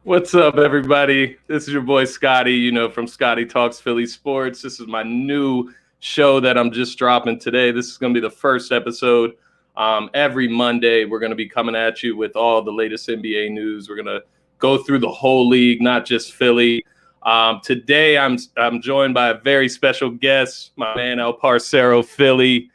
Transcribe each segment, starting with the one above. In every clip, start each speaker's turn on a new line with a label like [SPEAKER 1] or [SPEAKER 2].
[SPEAKER 1] What's up, everybody? This is your boy Scotty, from Scotty Talks Philly Sports. This is my new show that I'm just dropping today. This is going to be the first episode. Every Monday, we're going to be coming at you with all the latest NBA news. We're going to go through the whole league, not just Philly. Today, I'm joined by a very special guest, my man El Parcero, Philly.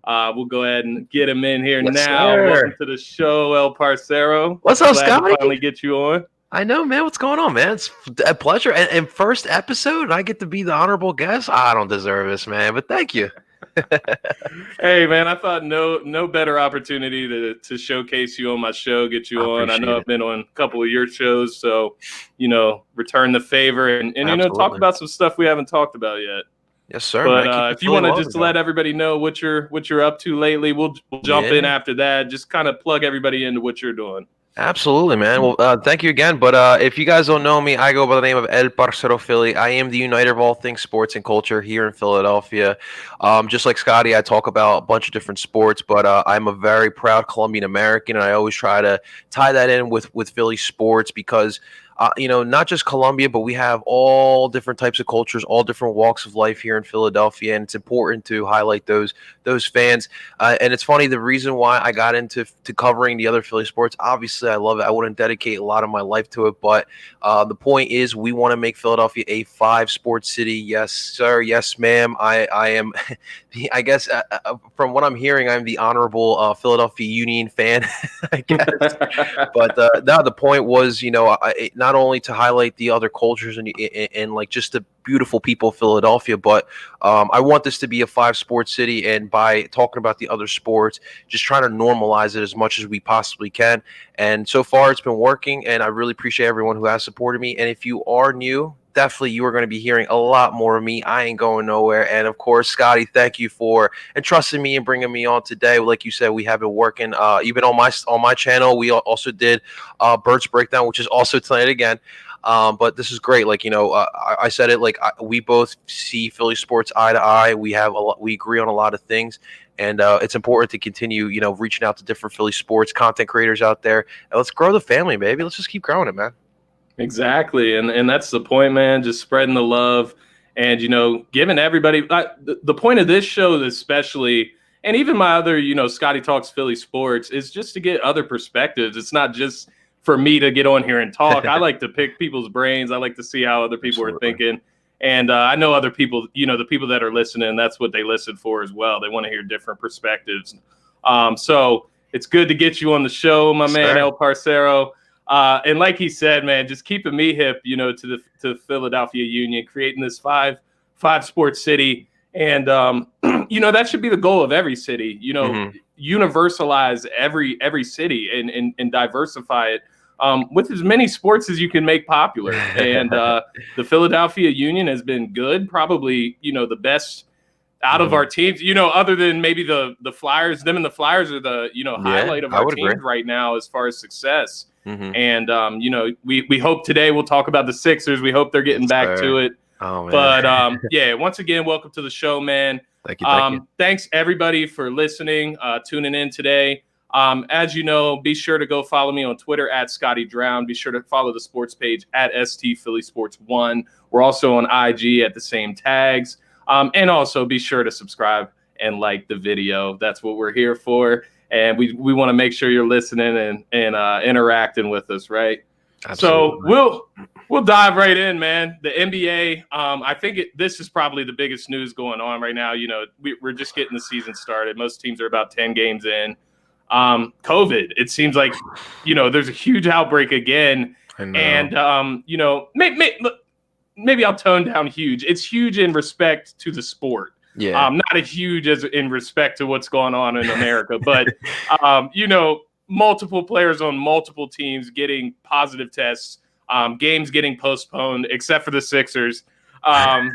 [SPEAKER 1] We'll go ahead and get him in here now.
[SPEAKER 2] Sir.
[SPEAKER 1] Welcome to the show, El Parcero.
[SPEAKER 2] What's up,
[SPEAKER 1] Glad
[SPEAKER 2] Scotty?
[SPEAKER 1] to finally get you on.
[SPEAKER 2] I know, man. What's going on, man? It's a pleasure. And first episode, and I get to be the honorable guest. I don't deserve this, man, but thank you.
[SPEAKER 1] Hey, man, I thought no better opportunity to showcase you on my show, get you on. I know I've been on a couple of your shows, so, return the favor and talk about some stuff we haven't talked about yet.
[SPEAKER 2] Yes, sir.
[SPEAKER 1] But if you want to just let everybody know what you're up to lately, we'll jump in after that. Just kind of plug everybody into what you're doing.
[SPEAKER 2] Absolutely, man. Well, thank you again. But if you guys don't know me, I go by the name of El Parcero Philly. I am the uniter of all things sports and culture here in Philadelphia. Just like Scotty, I talk about a bunch of different sports, but I'm a very proud Colombian American, and I always try to tie that in with Philly sports because not just Colombia, but we have all different types of cultures, all different walks of life here in Philadelphia, and it's important to highlight those fans. And it's funny, the reason why I got into covering the other Philly sports, obviously I love it. I wouldn't dedicate a lot of my life to it, but the point is we want to make Philadelphia a 5-sport city. Yes, sir. Yes, ma'am. I am, I guess, from what I'm hearing, I'm the honorable Philadelphia Union fan, I guess. But no, the point was, not only to highlight the other cultures and like just the beautiful people of Philadelphia, but I want this to be a 5-sport city, and by talking about the other sports, just trying to normalize it as much as we possibly can. And so far it's been working, and I really appreciate everyone who has supported me. And if you are new, definitely you are going to be hearing a lot more of me. I ain't going nowhere. And of course, Scotty, thank you for entrusting me and bringing me on today. Like you said, we have been working even on my channel. We also did Birds Breakdown, which is also tonight again. But this is great. Like, I said it, like we both see Philly sports eye to eye. We agree on a lot of things. And it's important to continue, reaching out to different Philly sports content creators out there. And let's grow the family, baby. Let's just keep growing it, man.
[SPEAKER 1] Exactly. And that's the point, man. Just spreading the love and, giving everybody the point of this show, especially, and even my other, Scotty Talks Philly Sports, is just to get other perspectives. It's not just for me to get on here and talk. I like to pick people's brains. I like to see how other people are thinking. And I know other people, the people that are listening, that's what they listen for as well. They want to hear different perspectives. So it's good to get you on the show, my man, El Parcero. And like he said, man, just keeping me hip, to the Philadelphia Union, creating this five sports city. And, that should be the goal of every city, universalize every city and diversify it with as many sports as you can make popular. And the Philadelphia Union has been good, probably, the best out of our teams, other than maybe the Flyers. Them and the Flyers are the, highlight of our teams right now as far as success. And, we hope today we'll talk about the Sixers. We hope they're getting back to it.
[SPEAKER 2] Oh, man.
[SPEAKER 1] But, once again, welcome to the show, man.
[SPEAKER 2] Thank you.
[SPEAKER 1] Thanks, everybody, for listening, tuning in today. As you know, be sure to go follow me on Twitter at Scotty Drown. Be sure to follow the sports page at ST Philly Sports 1. We're also on IG at the same tags. And also be sure to subscribe and like the video. That's what we're here for. And we want to make sure you're listening and interacting with us, right? Absolutely. So we'll dive right in, man. The NBA, I think this is probably the biggest news going on right now. We're just getting the season started. Most teams are about 10 games in. COVID, it seems like, there's a huge outbreak again. I know. And, maybe I'll tone down huge. It's huge in respect to the sport. Yeah. Not as huge as in respect to what's going on in America, but, multiple players on multiple teams getting positive tests, games getting postponed, except for the Sixers.
[SPEAKER 2] No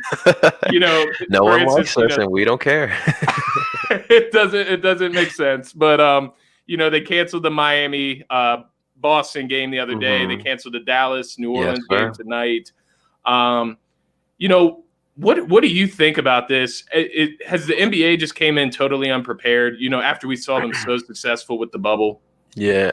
[SPEAKER 2] one likes us, and we don't care.
[SPEAKER 1] It doesn't make sense. But, they canceled the Miami Boston game the other day. They canceled the Dallas New Orleans game tonight. What do you think about this? Has the NBA just came in totally unprepared, after we saw them so successful with the bubble?
[SPEAKER 2] Yeah,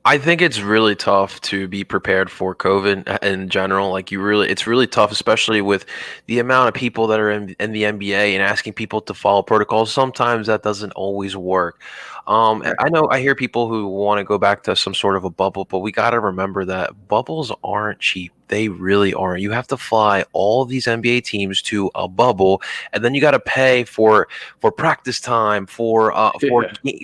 [SPEAKER 2] I think it's really tough to be prepared for COVID in general. Like it's really tough, especially with the amount of people that are in the NBA and asking people to follow protocols. Sometimes that doesn't always work. I know I hear people who want to go back to some sort of a bubble, but we got to remember that bubbles aren't cheap. They really aren't. You have to fly all these NBA teams to a bubble, and then you got to pay for practice time,
[SPEAKER 1] Yeah.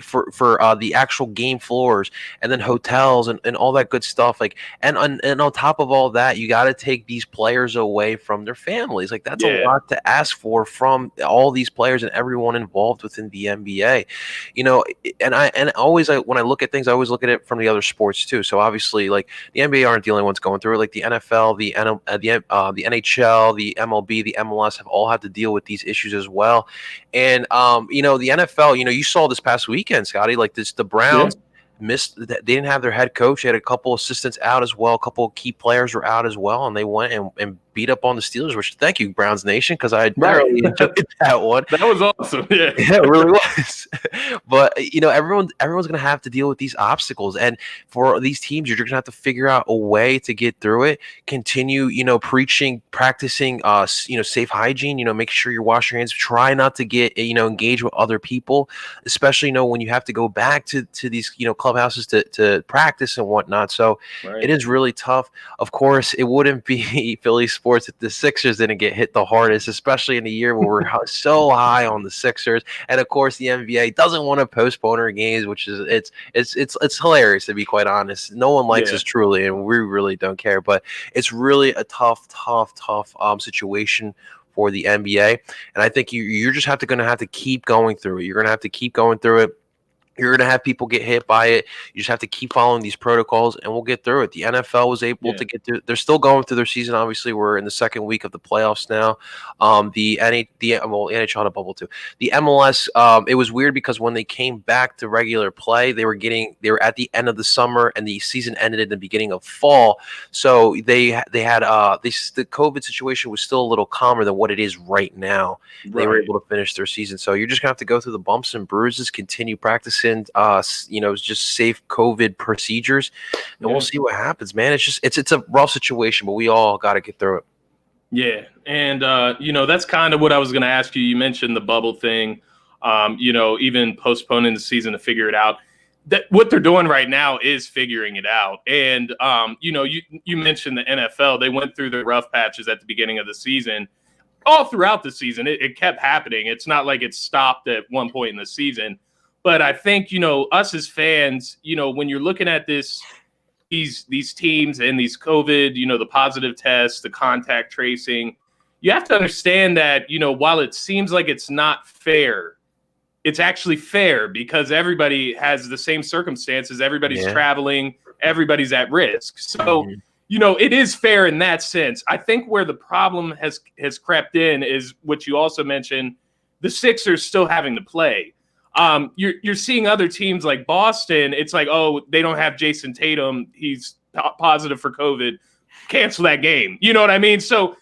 [SPEAKER 2] for the actual game floors, and then hotels and all that good stuff. Like, and on top of all that, you got to take these players away from their families. Like, that's a
[SPEAKER 1] Yeah.
[SPEAKER 2] lot to ask for from all these players and everyone involved within the NBA. You know, and always when I look at things, I always look at it from the other sports too. So obviously, like the NBA aren't the only ones going through it. Like the NFL, the NHL, the MLB, the MLS have all had to deal with these issues as well. And you know, the NFL, you know, you saw this past weekend, Scotty, like the
[SPEAKER 1] Yeah.
[SPEAKER 2] Browns they didn't have their head coach. They had a couple assistants out as well. A couple of key players were out as well, and they went and beat up on the Steelers. Which, thank you, Browns Nation, because I
[SPEAKER 1] Right.
[SPEAKER 2] thoroughly enjoyed that one.
[SPEAKER 1] That was awesome. Yeah.
[SPEAKER 2] Yeah, it really was. But you know, everyone's gonna have to deal with these obstacles, and for these teams, you're gonna have to figure out a way to get through it. Continue, you know, preaching, practicing, you know, safe hygiene. You know, make sure you wash your hands. Try not to get, you know, engaged with other people, especially, you know, when you have to go back to these, you know, clubhouses to practice and whatnot. So it
[SPEAKER 1] Right.
[SPEAKER 2] is really tough. Of course, it wouldn't be Philly sports if the Sixers didn't get hit the hardest, especially in a year where we're so high on the Sixers. And of course, the NBA doesn't want to postpone our games, which is it's hilarious, to be quite honest. No one likes
[SPEAKER 1] Yeah.
[SPEAKER 2] us truly, and we really don't care. But it's really a tough situation for the NBA, and I think you're just going to have to keep going through it. You're going to have to keep going through it. You're going to have people get hit by it. You just have to keep following these protocols, and we'll get through it. The NFL was able
[SPEAKER 1] Yeah.
[SPEAKER 2] to get through. They're still going through their season. Obviously, we're in the second week of the playoffs now. NHL had a bubble too. The MLS, it was weird because when they came back to regular play, they were at the end of the summer, and the season ended in the beginning of fall. So the COVID situation was still a little calmer than what it is right now. They were
[SPEAKER 1] Right.
[SPEAKER 2] able to finish their season. So you're just gonna have to go through the bumps and bruises, continue practicing, you know, just safe COVID procedures, and we'll
[SPEAKER 1] Yeah.
[SPEAKER 2] see what happens, man. It's a rough situation, but we all got to get through it.
[SPEAKER 1] Yeah. And you know, that's kind of what I was going to ask you. You mentioned the bubble thing. You know, even postponing the season to figure it out. That what they're doing right now is figuring it out. And you know, you mentioned the NFL. They went through the rough patches at the beginning of the season. All throughout the season, it kept happening. It's not like it stopped at one point in the season. But I think, you know, us as fans, you know, when you're looking at these teams and these COVID, you know, the positive tests, the contact tracing, you have to understand that, you know, while it seems like it's not fair, it's actually fair because everybody has the same circumstances. Everybody's
[SPEAKER 2] Yeah.
[SPEAKER 1] traveling, everybody's at risk. So,
[SPEAKER 2] Mhm.
[SPEAKER 1] you know, it is fair in that sense. I think where the problem has crept in is what you also mentioned, the Sixers still having to play. You're seeing other teams like Boston. It's like, oh, they don't have Jason Tatum. He's positive for COVID. Cancel that game. You know what I mean? So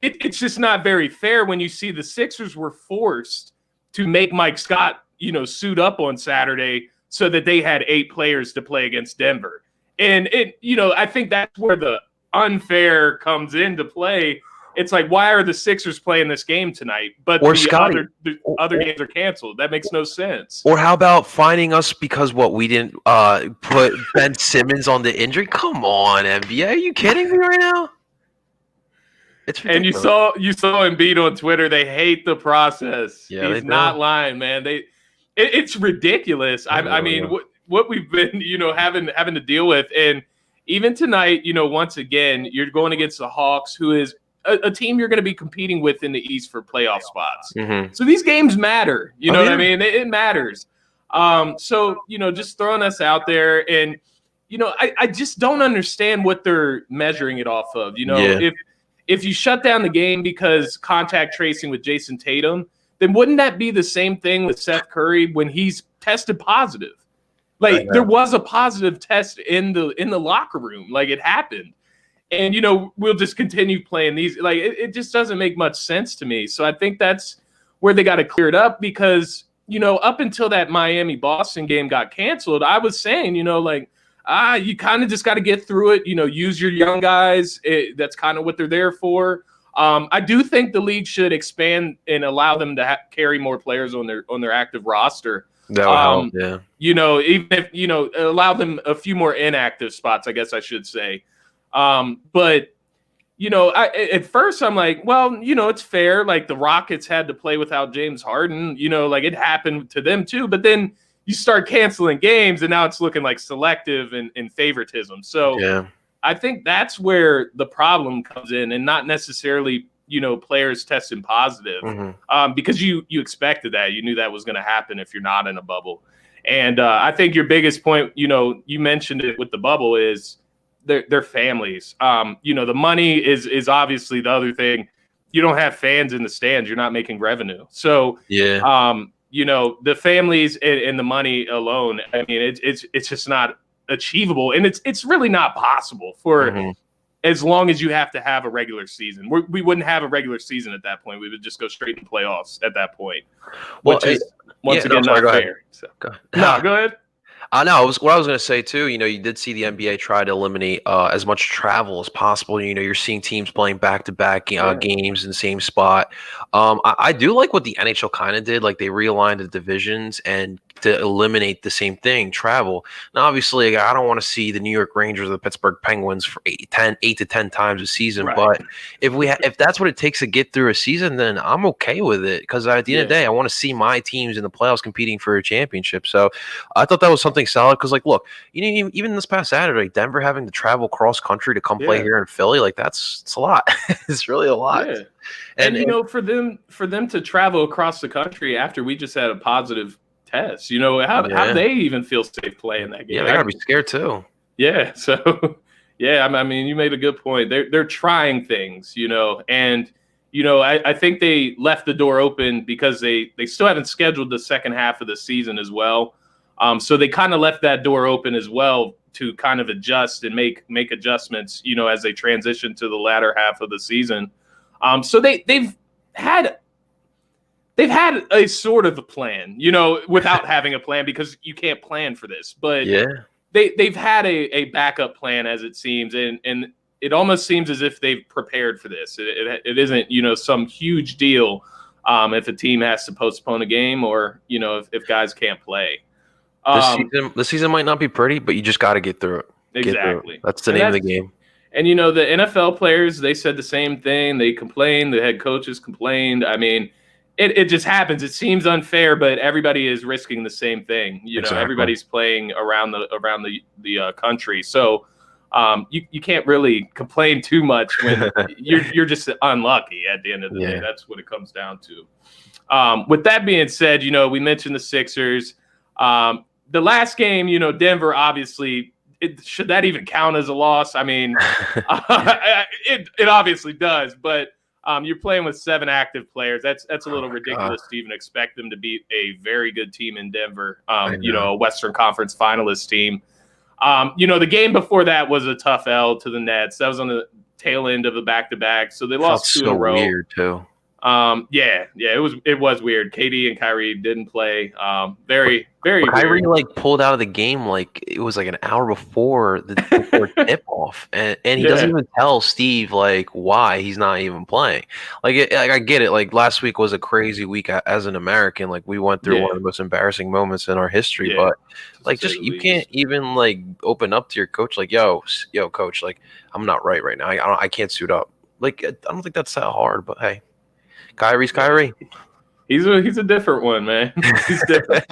[SPEAKER 1] it's just not very fair when you see the Sixers were forced to make Mike Scott, you know, suit up on Saturday so that they had 8 players to play against Denver. And you know, I think that's where the unfair comes into play. It's like, why are the Sixers playing this game tonight? But
[SPEAKER 2] Or
[SPEAKER 1] the
[SPEAKER 2] Scotty,
[SPEAKER 1] other games are canceled. That makes no sense.
[SPEAKER 2] or how about finding us because we didn't put Ben Simmons on the injury? Come on, NBA, are you kidding me right now? It's
[SPEAKER 1] And
[SPEAKER 2] ridiculous.
[SPEAKER 1] you saw Embiid on Twitter. They hate the process.
[SPEAKER 2] Yeah, they
[SPEAKER 1] He's
[SPEAKER 2] do.
[SPEAKER 1] not lying, man. It's ridiculous.
[SPEAKER 2] They
[SPEAKER 1] I
[SPEAKER 2] really
[SPEAKER 1] mean,
[SPEAKER 2] do.
[SPEAKER 1] what we've been, you know, having to deal with, and even tonight, you know, once again, you're going against the Hawks, who is a team you're going to be competing with in the East for playoff spots.
[SPEAKER 2] Mhm.
[SPEAKER 1] So these games matter. You
[SPEAKER 2] Oh,
[SPEAKER 1] know what
[SPEAKER 2] yeah.
[SPEAKER 1] I mean? It matters. So you know, just throwing us out there, and you know, I just don't understand what they're measuring it off of. You know,
[SPEAKER 2] Yeah.
[SPEAKER 1] if you shut down the game because contact tracing with Jason Tatum, then wouldn't that be the same thing with Steph Curry when he's tested positive?
[SPEAKER 2] I
[SPEAKER 1] Like there
[SPEAKER 2] know.
[SPEAKER 1] was a positive test in the locker room, like it happened. And you know, we'll just continue playing these. Like it just doesn't make much sense to me. So I think that's where they got to clear it up because, you know, up until that Miami Boston game got canceled, I was saying, you know, like You kind of just got to get through it. Use your young guys. That's kind of what they're there for. I do think the league should expand and allow them to carry more players on their active roster.
[SPEAKER 2] That would help, yeah.
[SPEAKER 1] Even if allow them a few more inactive spots, I guess I should say. But at first I'm like, well, it's fair. Like the Rockets had to play without James Harden. Like it happened to them too. But then you start canceling games, and now it's looking like selective and favoritism. So
[SPEAKER 2] yeah.
[SPEAKER 1] I think that's where the problem comes in, and not necessarily, players testing positive, because you expected that. You knew that was going to happen if you're not in a bubble. And I think your biggest point, you mentioned it with the bubble, is their families. The money is obviously the other thing. You don't have fans in the stands. You're not making revenue. So,
[SPEAKER 2] yeah.
[SPEAKER 1] The families and the money alone, I mean, it's just not achievable, and it's really not possible for as long as you have to have a regular season. We wouldn't have a regular season at that point. We would just go straight in playoffs at that point, which is once again not fair. So. Go ahead.
[SPEAKER 2] No, what I was going to say too. You did see the NBA try to eliminate as much travel as possible. You're seeing teams playing back-to-back games in the same spot. I do like what the NHL kind of did. Like they realigned the divisions and to eliminate the same thing, travel. Now, obviously, I don't want to see the New York Rangers or the Pittsburgh Penguins for 8 to 10 times a season. Right. But if that's what it takes to get through a season, then I'm okay with it. Because at the end of the day, I want to see my teams in the playoffs competing for a championship. So I thought that was something solid. Because, look, even this past Saturday, Denver having to travel cross country to come play here in Philly, it's a lot. It's really a lot.
[SPEAKER 1] Yeah. And for them to travel across the country after we just had a positive test, how do they even feel safe playing that game?
[SPEAKER 2] Yeah, they gotta be scared too.
[SPEAKER 1] Yeah, so I mean, you made a good point. They're trying things, and I think they left the door open because they still haven't scheduled the second half of the season as well. So they kind of left that door open as well to kind of adjust and make adjustments, as they transition to the latter half of the season. So they've had a sort of a plan, without having a plan, because you can't plan for this. But they've had a backup plan, as it seems, and it almost seems as if they've prepared for this. It isn't, some huge deal if a team has to postpone a game or, if guys can't play.
[SPEAKER 2] The season might not be pretty, but you just got to get through it.
[SPEAKER 1] Exactly.
[SPEAKER 2] That's the name of the game.
[SPEAKER 1] And, the NFL players, they said the same thing. They complained. The head coaches complained. I mean, it just happens. It seems unfair, but everybody is risking the same thing. Everybody's playing around the country. So you can't really complain too much when you're just unlucky at the end of the day. That's what it comes down to. With that being said, we mentioned the Sixers. The last game, Denver, obviously, should that even count as a loss? I mean, it obviously does, but you're playing with 7 active players. That's a little ridiculous to even expect them to beat a very good team in Denver, a Western Conference finalist team. The game before that was a tough L to the Nets. That was on the tail end of the back-to-back, so they lost 2 in a row.
[SPEAKER 2] Weird too.
[SPEAKER 1] It was weird. KD and Kyrie didn't play. Very, very weird.
[SPEAKER 2] Kyrie pulled out of the game it was an hour before the tip off, and he doesn't even tell Steve why he's not even playing. I get it. Last week was a crazy week as an American. We went through one of the most embarrassing moments in our history. But you can't even open up to your coach yo coach, I'm not right now. I can't suit up. I don't think that's that hard. But hey. Kyrie's Kyrie.
[SPEAKER 1] He's a different one, man. He's different.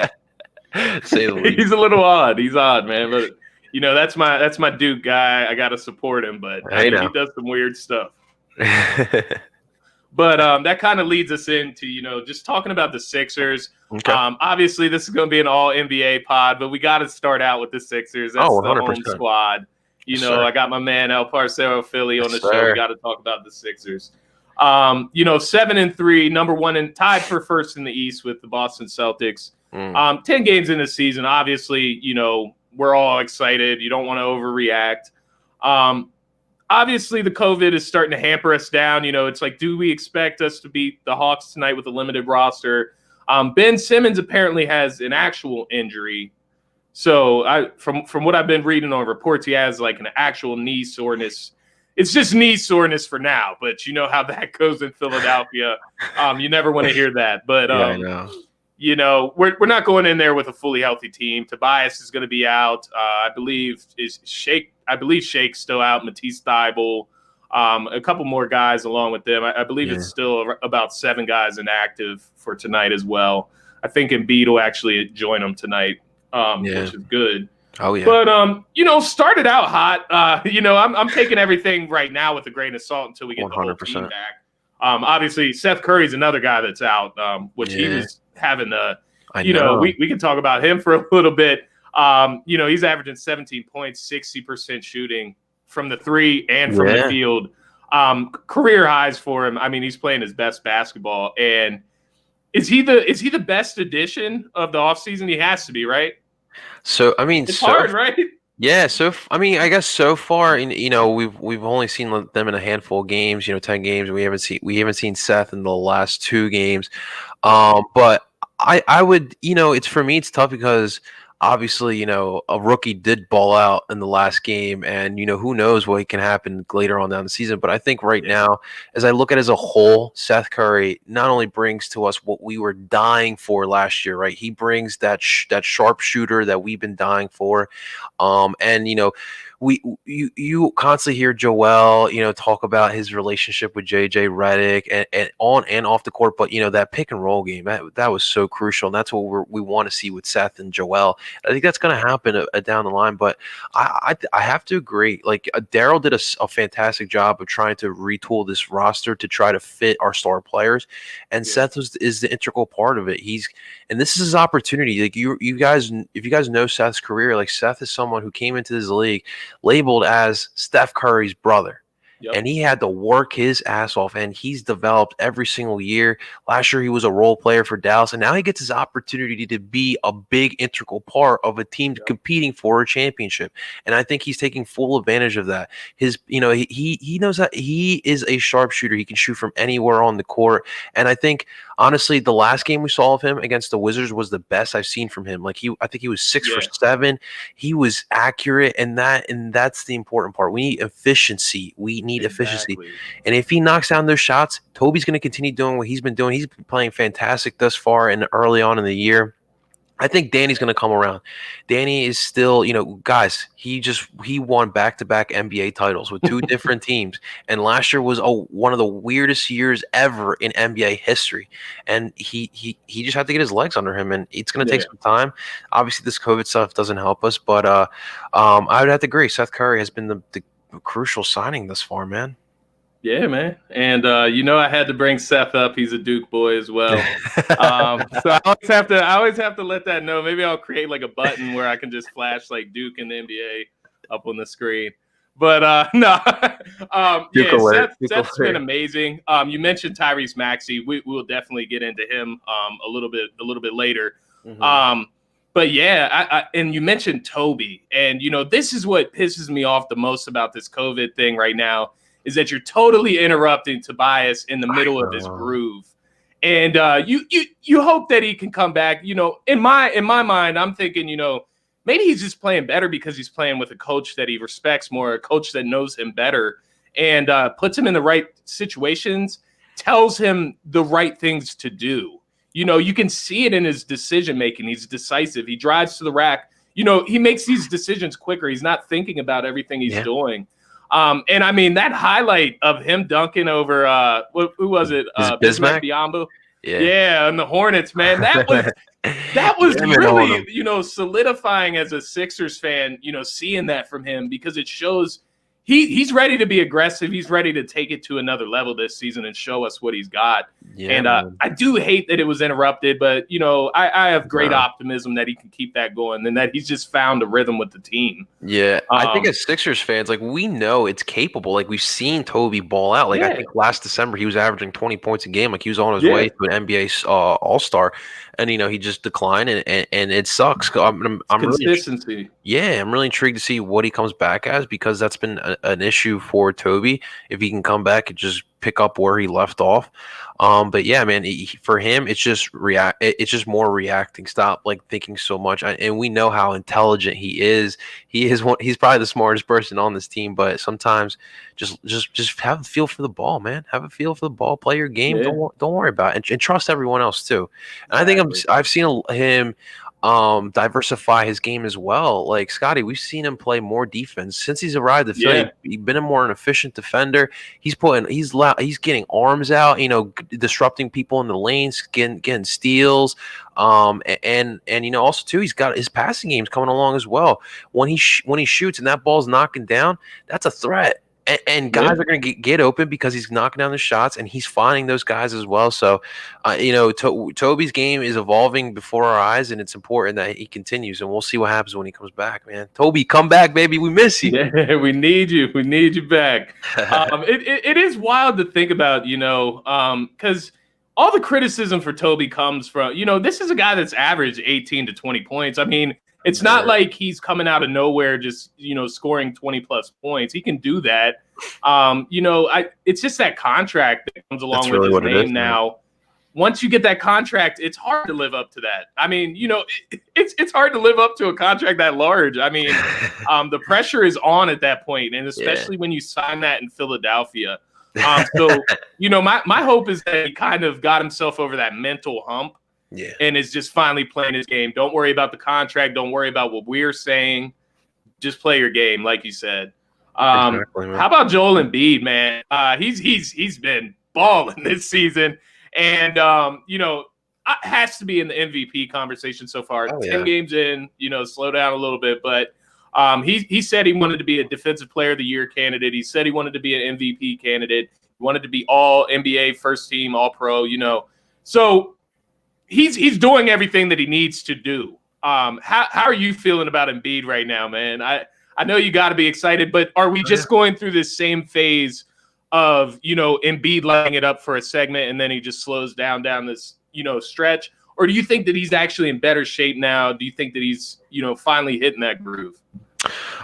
[SPEAKER 2] Say the least.
[SPEAKER 1] He's a little odd. He's odd, man. But that's my Duke guy. I gotta support him, but he does some weird stuff. But that kind of leads us into just talking about the Sixers. Okay. Obviously, this is going to be an all NBA pod, but we got to start out with the Sixers. That's the home squad. I got my man El Parcero Philly on the show. We got to talk about the Sixers. 7-3, number 1 and tied for first in the East with the Boston Celtics. 10 games in the season. Obviously, we're all excited. You don't want to overreact. Obviously, the COVID is starting to hamper us down. It's do we expect us to beat the Hawks tonight with a limited roster? Ben Simmons apparently has an actual injury. So from what I've been reading on reports, he has like an actual knee soreness. It's just knee soreness for now, but you know how that goes in Philadelphia. You never want to hear that. But
[SPEAKER 2] Yeah, I know.
[SPEAKER 1] you know, we're not going in there with a fully healthy team. Tobias is going to be out. I believe Shake's still out. Matisse Thybulle, a couple more guys along with them. I believe it's still about 7 guys inactive for tonight as well. I think Embiid will actually join them tonight, which is good.
[SPEAKER 2] Oh yeah.
[SPEAKER 1] But you know, started out hot. You know, I'm taking everything right now with a grain of salt until we get 100%. The whole team back. Obviously, Steph Curry's another guy that's out, which he was having you know, we can talk about him for a little bit. You know, he's averaging 17 points, 60% shooting from the 3 and from the field. Career highs for him. I mean, he's playing his best basketball. And is he the best addition of the offseason? He has to be, right?
[SPEAKER 2] So I mean,
[SPEAKER 1] it's hard, right?
[SPEAKER 2] Yeah, so I mean, I guess so far, you know, we've only seen them in a handful of games, you know, 10 games. We haven't seen Seth in the last 2 games, but I would, you know, it's for me, it's tough because obviously, you know, a rookie did ball out in the last game, and you know, who knows what can happen later on down the season. But I think right now, as I look at it as a whole, Seth Curry not only brings to us what we were dying for last year, right? He brings that sharpshooter that we've been dying for, and you know, you constantly hear Joel, you know, talk about his relationship with JJ Redick and on and off the court, but you know, that pick and roll game that was so crucial, and that's what we want to see with Seth and Joel. I think that's going to happen down the line, but I have to agree. Like Daryl did a fantastic job of trying to retool this roster to try to fit our star players, and Seth is the integral part of it. And this is his opportunity. Like you guys, if you guys know Seth's career, like Seth is someone who came into this league labeled as Steph Curry's brother. And he had to work his ass off, and he's developed every single year. Last year, he was a role player for Dallas, and now he gets his opportunity to be a big integral part of a team competing for a championship. And I think he's taking full advantage of that. You know, he knows that he is a sharpshooter. He can shoot from anywhere on the court. And I think, honestly, the last game we saw of him against the Wizards was the best I've seen from him. Like I think he was 6 for 7. He was accurate, and that's the important part. We need efficiency. We need efficiency. And if he knocks down those shots, Toby's going to continue doing what he's been doing. He's been playing fantastic thus far and early on in the year. I think Danny's going to come around. Danny is still, you know, guys, he won back-to-back NBA titles with 2 different teams. And last year was one of the weirdest years ever in NBA history. And he just had to get his legs under him, and it's going to take some time. Obviously, this COVID stuff doesn't help us, but I would have to agree. Seth Curry has been the crucial signing thus far, man.
[SPEAKER 1] Yeah, man. And you know, I had to bring Seth up. He's a Duke boy as well. So I always have to let that know. Maybe I'll create like a button where I can just flash like Duke and the NBA up on the screen. But no, Seth's been amazing. You mentioned Tyrese Maxey. We will definitely get into him a little bit later. Mm-hmm. But yeah, and you mentioned Toby, and you know, this is what pisses me off the most about this COVID thing right now, is that you're totally interrupting Tobias in the middle of his groove. And you hope that he can come back. You know, in my mind, I'm thinking, you know, maybe he's just playing better because he's playing with a coach that he respects more, a coach that knows him better, and puts him in the right situations, tells him the right things to do. You know, you can see it in his decision-making. He's decisive. He drives to the rack. You know, he makes these decisions quicker. He's not thinking about everything he's doing. And I mean, that highlight of him dunking over who was it? Bismack Biyombo. Yeah, and the Hornets, man. That was really, you know, solidifying as a Sixers fan, you know, seeing that from him, because it shows he's ready to be aggressive. He's ready to take it to another level this season and show us what he's got. Yeah, and I do hate that it was interrupted, but, you know, I have great optimism that he can keep that going and that he's just found a rhythm with the team.
[SPEAKER 2] Yeah, I think as Sixers fans, like, we know it's capable. Like, we've seen Toby ball out. Like, I think last December he was averaging 20 points a game. Like, he was on his way to an NBA All-Star. And, you know, he just declined, and it sucks. I'm
[SPEAKER 1] consistency.
[SPEAKER 2] I'm really intrigued to see what he comes back as, because that's been an issue for Toby. If he can come back and just pick up where he left off. But yeah, man, for him, it's just It's just more reacting. Stop like thinking so much. And we know how intelligent he is. He's probably the smartest person on this team. But sometimes, just have a feel for the ball, man. Have a feel for the ball. Play your game.
[SPEAKER 1] Yeah,
[SPEAKER 2] Don't worry about it, and trust everyone else too. And I think
[SPEAKER 1] exactly.
[SPEAKER 2] I've seen him diversify his game as well. Like Scotty, we've seen him play more defense since he's arrived at Philly.
[SPEAKER 1] Yeah,
[SPEAKER 2] He's been a more efficient defender. He's getting arms out, disrupting people in the lanes, getting steals. And also too, he's got his passing game's coming along as well. When he shoots and that ball's knocking down, that's a threat. And guys
[SPEAKER 1] yeah.
[SPEAKER 2] are going to get open because he's knocking down the shots and he's finding those guys as well. So, Toby's game is evolving before our eyes, and it's important that he continues. And we'll see what happens when he comes back, man. Toby, come back, baby. We miss you.
[SPEAKER 1] Yeah, we need you. We need you back. It is wild to think about, because all the criticism for Toby comes from, this is a guy that's averaged 18 to 20 points. I mean, it's not like he's coming out of nowhere just, scoring 20 plus points. He can do that. It's just that contract that comes along with his name now. Once you get that contract, it's hard to live up to that. I mean, it's hard to live up to a contract that large. I mean, the pressure is on at that point, and especially when you sign that in Philadelphia. So, my hope is that he kind of got himself over that mental hump. Yeah. And is just finally playing his game. Don't worry about the contract. Don't worry about what we're saying. Just play your game, like you said. Exactly, how about Joel Embiid, man? He's been balling this season, and has to be in the MVP conversation so far. 10 games in, slow down a little bit, but he said he wanted to be a Defensive Player of the Year candidate. He said he wanted to be an MVP candidate. He wanted to be All NBA, First Team, All Pro. So. He's doing everything that he needs to do. How are you feeling about Embiid right now, man? I know you got to be excited, but are we just going through this same phase of, Embiid lighting it up for a segment and then he just slows down this, stretch? Or do you think that he's actually in better shape now? Do you think that he's, finally hitting that groove?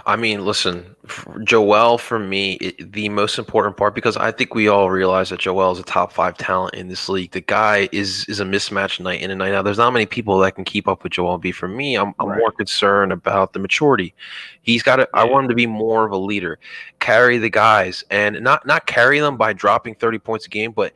[SPEAKER 2] I mean, listen, Joel, for me, the most important part, because I think we all realize that Joel is a top 5 talent in this league. The guy is a mismatch night in and night out. There's not many people that can keep up with Joel Embiid. For me, I'm more concerned about the maturity. He's got to. I want him to be more of a leader, carry the guys, and not carry them by dropping 30 points a game, but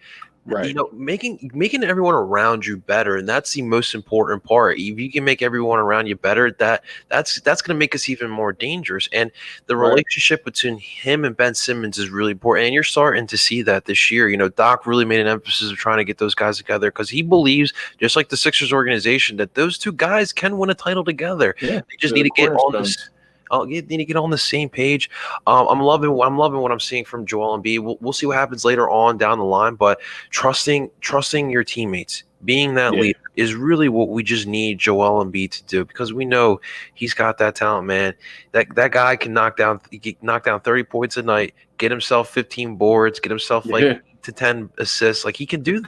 [SPEAKER 2] making everyone around you better, and that's the most important part. If you can make everyone around you better, that's going to make us even more dangerous. And the relationship between him and Ben Simmons is really important, and you're starting to see that this year. Doc really made an emphasis of trying to get those guys together because he believes, just like the Sixers organization, that those two guys can win a title together. They just need to get on this. Need to get on the same page. I'm loving what I'm seeing from Joel Embiid. We'll see what happens later on down the line, but trusting your teammates, being that leader is really what we just need Joel Embiid to do, because we know he's got that talent, man. That guy can knock down 30 points a night, get himself 15 boards, get himself to 10 assists. Like he can do.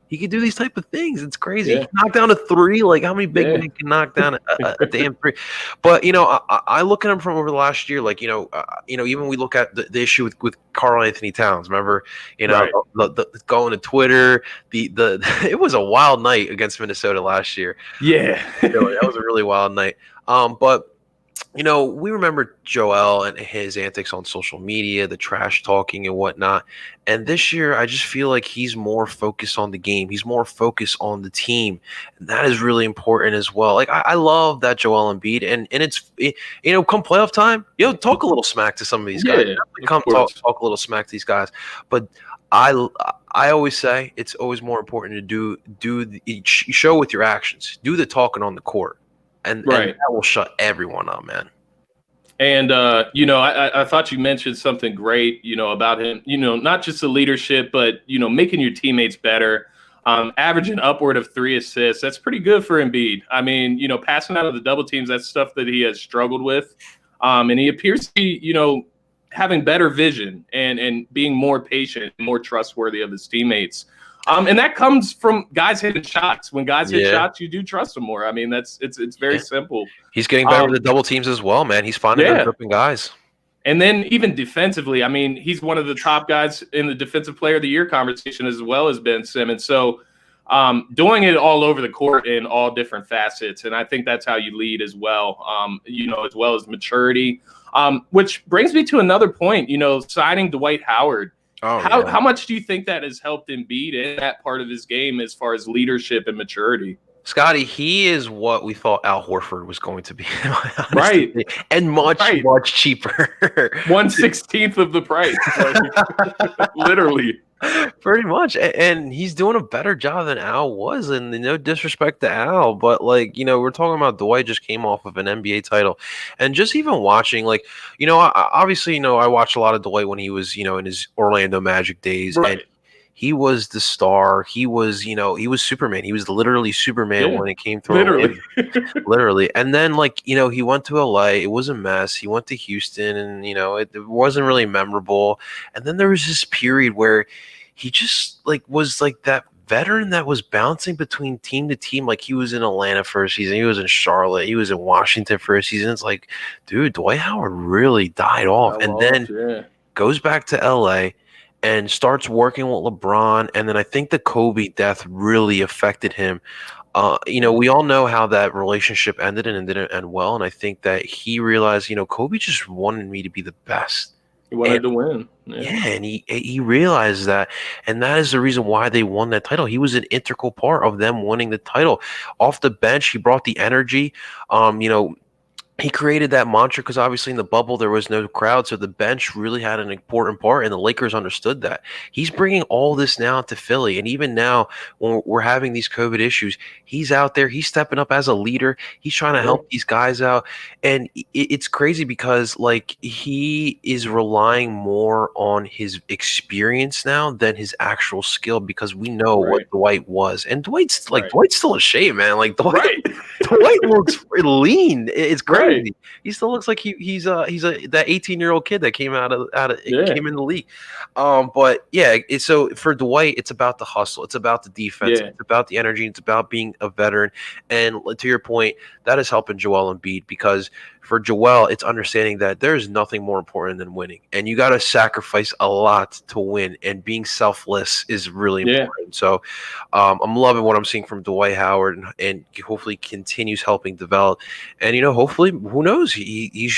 [SPEAKER 2] He can do these type of things. It's crazy. He can knock down a 3. Like how many big men can knock down a damn 3? But I look at him from over the last year. Like even we look at the issue with Karl Anthony Towns. Remember, the going to Twitter. It was a wild night against Minnesota last year.
[SPEAKER 1] Yeah,
[SPEAKER 2] that was a really wild night. But. We remember Joel and his antics on social media, the trash talking and whatnot. And this year, I just feel like he's more focused on the game. He's more focused on the team. And that is really important as well. Like, I love that Joel Embiid. And come playoff time, talk a little smack to some of these guys. Come talk a little smack to these guys. But I always say it's always more important to show with your actions. Do the talking on the court. And that will shut everyone up, man.
[SPEAKER 1] And, I thought you mentioned something great, about him, not just the leadership, but, making your teammates better, averaging upward of 3 assists. That's pretty good for Embiid. I mean, passing out of the double teams, that's stuff that he has struggled with. And he appears to be, having better vision and being more patient, more trustworthy of his teammates. And that comes from guys hitting shots. When guys hit shots, you do trust them more. I mean, it's very simple.
[SPEAKER 2] He's getting better with the double teams as well, man. He's finding those open guys.
[SPEAKER 1] And then even defensively, I mean, he's one of the top guys in the Defensive Player of the Year conversation as well as Ben Simmons. So doing it all over the court in all different facets. And I think that's how you lead as well, as well as maturity, which brings me to another point, signing Dwight Howard. How much do you think that has helped Embiid in that part of his game as far as leadership and maturity?
[SPEAKER 2] Scotty, he is what we thought Al Horford was going to be,
[SPEAKER 1] right?
[SPEAKER 2] And much cheaper.
[SPEAKER 1] 1/16 of the price, literally.
[SPEAKER 2] Pretty much, and he's doing a better job than Al was. And no disrespect to Al, but we're talking about Dwight just came off of an NBA title, and just even watching, obviously, I watched a lot of Dwight when he was, in his Orlando Magic days,
[SPEAKER 1] right.
[SPEAKER 2] And he was the star. He was, he was Superman. He was literally Superman when it came through. Literally. And then, he went to LA. It was a mess. He went to Houston, and, it wasn't really memorable. And then there was this period where he just, was that veteran that was bouncing between team to team. Like, he was in Atlanta for a season. He was in Charlotte. He was in Washington for a season. It's like, dude, Dwight Howard really died off. Then goes back to LA and starts working with LeBron. And then I think the Kobe death really affected him. We all know how that relationship ended, and it didn't end well. And I think that he realized, Kobe just wanted me to be the best.
[SPEAKER 1] He wanted to win.
[SPEAKER 2] Yeah, and he realized that. And that is the reason why they won that title. He was an integral part of them winning the title. Off the bench, he brought the energy. He created that mantra because obviously in the bubble there was no crowd, so the bench really had an important part, and the Lakers understood that. He's bringing all this now to Philly, and even now when we're having these COVID issues, he's out there, he's stepping up as a leader, he's trying to help these guys out, and it's crazy because he is relying more on his experience now than his actual skill, because we know what Dwight was, and Dwight's still a shame, man. Dwight looks lean. It's crazy. He still looks like he's that 18-year-old kid that came came in the league. But yeah, so for Dwight, it's about the hustle, it's about the defense, it's about the energy, it's about being a veteran. And to your point, that is helping Joel Embiid, because for Joel, it's understanding that there's nothing more important than winning, and you got to sacrifice a lot to win, and being selfless is really important. So I'm loving what I'm seeing from Dwight Howard, and hopefully continues helping develop. And hopefully, who knows, he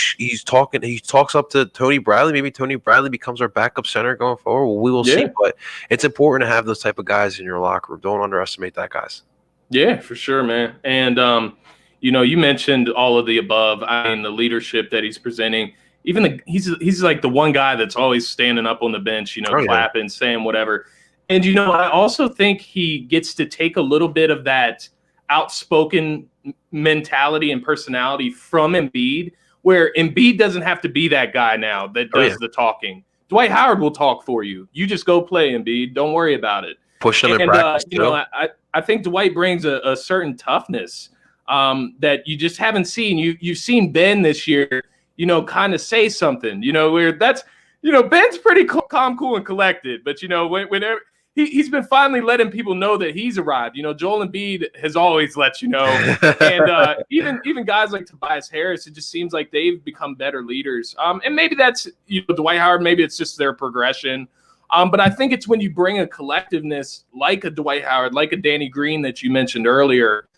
[SPEAKER 2] talks up to Tony Bradley. Maybe Tony Bradley becomes our backup center going forward. Well, we will see, but it's important to have those type of guys in your locker room. Don't underestimate that, guys.
[SPEAKER 1] Yeah, for sure, man. And you mentioned all of the above. I mean, the leadership that he's presenting. Even he's like the one guy that's always standing up on the bench, clapping, saying whatever. And I also think he gets to take a little bit of that outspoken mentality and personality from Embiid, where Embiid doesn't have to be that guy now that does the talking. Dwight Howard will talk for you. You just go play, Embiid. Don't worry about it.
[SPEAKER 2] Push them in practice.
[SPEAKER 1] I think Dwight brings a certain toughness that you just haven't seen. You've seen Ben this year, kind of say something, where that's, Ben's pretty calm, cool, and collected. But, whenever he's been finally letting people know that he's arrived. Joel Embiid has always let you know. And even guys like Tobias Harris, it just seems like they've become better leaders. And maybe that's, Dwight Howard, maybe it's just their progression. But I think it's when you bring a collectiveness like a Dwight Howard, like a Danny Green that you mentioned earlier,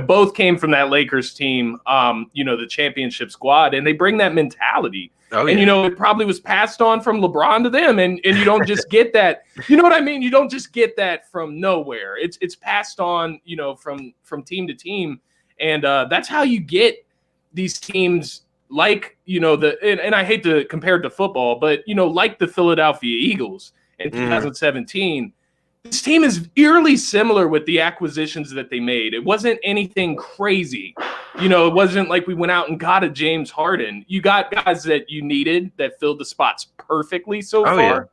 [SPEAKER 1] both came from that Lakers team, the championship squad, and they bring that mentality. And, it probably was passed on from LeBron to them. And you don't just get that. You know what I mean? You don't just get that from nowhere. It's passed on, from team to team. And that's how you get these teams like, and I hate to compare it to football, but, like the Philadelphia Eagles in 2017. This team is eerily similar with the acquisitions that they made. It wasn't anything crazy. It wasn't like we went out and got a James Harden. You got guys that you needed that filled the spots perfectly so far.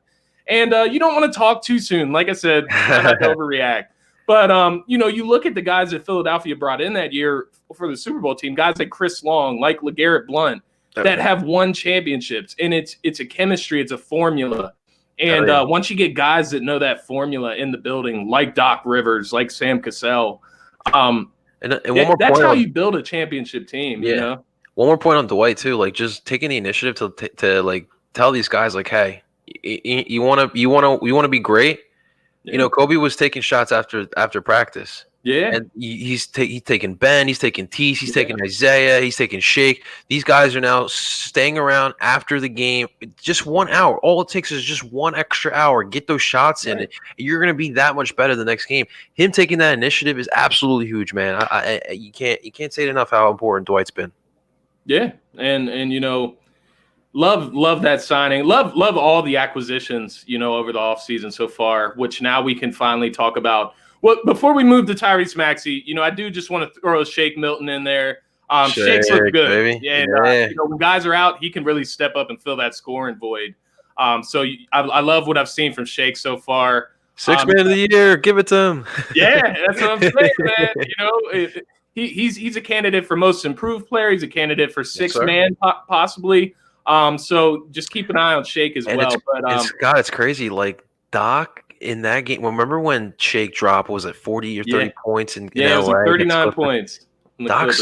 [SPEAKER 1] Yeah. And you don't want to talk too soon. Like I said, not to overreact. But, you look at the guys that Philadelphia brought in that year for the Super Bowl team, guys like Chris Long, like LeGarrette Blount, that have won championships. And it's a chemistry. It's a formula. And once you get guys that know that formula in the building, like Doc Rivers, like Sam Cassell,
[SPEAKER 2] and one more
[SPEAKER 1] that's
[SPEAKER 2] point
[SPEAKER 1] how you build a championship team.
[SPEAKER 2] One more point on Dwight too, like just taking the initiative to like tell these guys like, hey, you want to be great. You
[SPEAKER 1] Yeah.
[SPEAKER 2] know, Kobe was taking shots after practice,
[SPEAKER 1] Yeah.
[SPEAKER 2] and he's taking Ben, he's taking Tease, he's
[SPEAKER 1] Yeah.
[SPEAKER 2] taking Isaiah, he's taking Shake. These guys are now staying around after the game, just 1 hour. All it takes is just 1 extra hour. Get those shots in,
[SPEAKER 1] Right.
[SPEAKER 2] and you're gonna be that much better the next game. Him taking that initiative is absolutely huge, man. You can't say it enough how important Dwight's been.
[SPEAKER 1] Yeah. And love that signing. Love all the acquisitions, over the offseason so far, which now we can finally talk about. Well, before we move to Tyrese Maxey, I do just want to throw Shake Milton in there. Shakes look
[SPEAKER 2] Shake,
[SPEAKER 1] good.
[SPEAKER 2] baby.
[SPEAKER 1] And
[SPEAKER 2] Yeah.
[SPEAKER 1] when guys are out, he can really step up and fill that scoring void. I love what I've seen from Shake so far.
[SPEAKER 2] Six man of the year, give it to him.
[SPEAKER 1] Yeah, that's what I'm saying, man. He's a candidate for most improved player. He's a candidate for sixth man possibly. So just keep an eye on Shake as
[SPEAKER 2] And
[SPEAKER 1] well. But
[SPEAKER 2] it's crazy. Like Doc in that game. Remember when Shake dropped? Was it 40 or 30 points in
[SPEAKER 1] it was
[SPEAKER 2] LA?
[SPEAKER 1] like 39 points.
[SPEAKER 2] Doc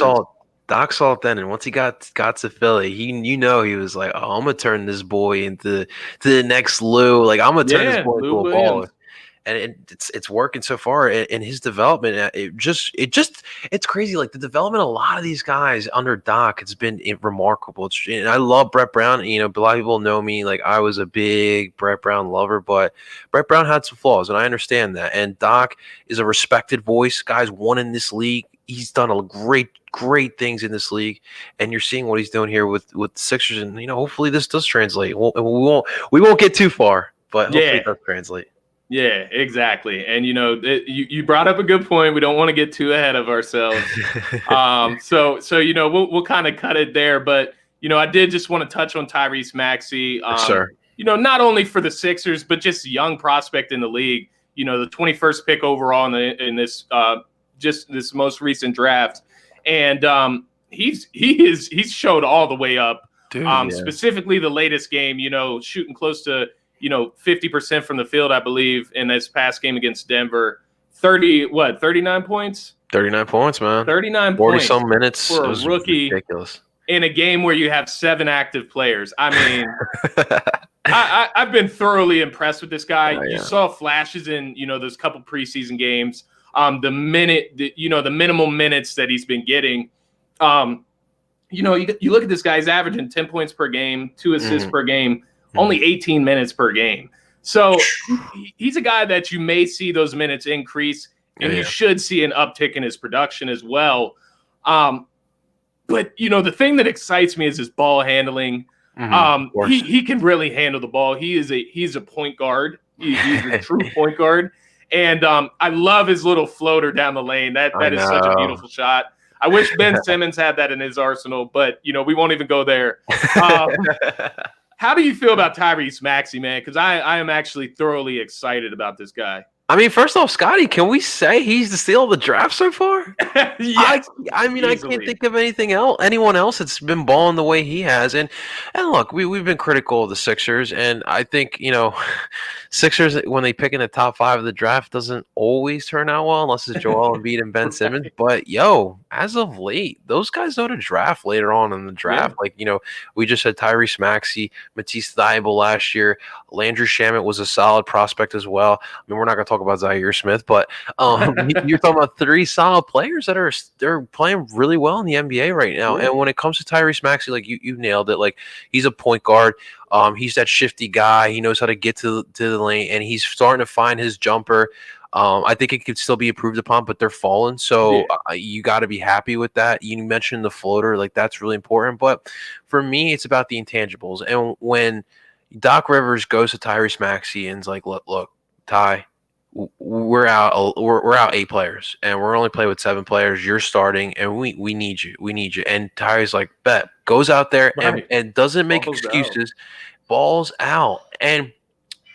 [SPEAKER 2] saw it then, and once he got to Philly, he was like, "Oh, I'm gonna turn this boy into the next Lou. Like I'm gonna turn this boy into a baller." And it's working so far. And his development, it's crazy. Like the development of a lot of these guys under Doc, it's been remarkable. And I love Brett Brown. You know, a lot of people know me. Like I was a big Brett Brown lover, but Brett Brown had some flaws, and I understand that. And Doc is a respected voice. Guys won in this league. He's done a great things in this league, and you're seeing what he's doing here with the Sixers. And hopefully this does translate. We won't get too far, but hopefully it does translate.
[SPEAKER 1] Yeah, exactly. And you brought up a good point. We don't want to get too ahead of ourselves. So we'll kind of cut it there. But I did just want to touch on Tyrese Maxey.
[SPEAKER 2] Sure.
[SPEAKER 1] Not only for the Sixers, but just a young prospect in the league. The 21st pick overall in this just this most recent draft, and he's showed all the way up.
[SPEAKER 2] Dude,
[SPEAKER 1] specifically the latest game. Shooting close to 50% from the field, I believe, in this past game against Denver. 39 points?
[SPEAKER 2] 39 points, man.
[SPEAKER 1] 39
[SPEAKER 2] 40
[SPEAKER 1] points
[SPEAKER 2] some minutes
[SPEAKER 1] for a rookie.
[SPEAKER 2] Ridiculous.
[SPEAKER 1] In a game where you have 7 active players. I mean, I've been thoroughly impressed with this guy. You saw flashes in, those couple preseason games. The minimal minutes that he's been getting. You look at this guy, he's averaging 10 points per game, 2 assists per game. Only 18 minutes per game. So he's a guy that you may see those minutes increase, and you should see an uptick in his production as well. But, the thing that excites me is his ball handling. He can really handle the ball. He's a point guard. He's a true point guard. And I love his little floater down the lane. That is such a beautiful shot. I wish Ben Simmons had that in his arsenal, but, we won't even go there. How do you feel about Tyrese Maxey, man? Because I am actually thoroughly excited about this guy.
[SPEAKER 2] I mean, first off, Scotty, can we say he's the steal of the draft so far?
[SPEAKER 1] Yes,
[SPEAKER 2] I mean, easily. I can't think of anyone else that's been balling the way he has. And look, we've been critical of the Sixers, and I think Sixers when they pick in the top 5 of the draft doesn't always turn out well unless it's Joel Embiid and Ben Simmons. But as of late, those guys know to draft later on in the draft. Like we just had Tyrese Maxey, Matisse Thybulle last year. Landry Shamet was a solid prospect as well. I mean, we're not going to talk about Zaire Smith, but you're talking about 3 solid players that they're playing really well in the NBA right now. And when it comes to Tyrese Maxey, like you nailed it. Like he's a point guard. He's that shifty guy. He knows how to get to the lane, and he's starting to find his jumper. I think it could still be improved upon, but they're falling. So you got to be happy with that. You mentioned the floater, like that's really important. But for me, it's about the intangibles. And when Doc Rivers goes to Tyrese Maxey and's like, look, Ty, we're out 8 players, and we're only playing with 7 players. You're starting, and we need you. And Tyree's like, bet, goes out there and doesn't make excuses, balls out. And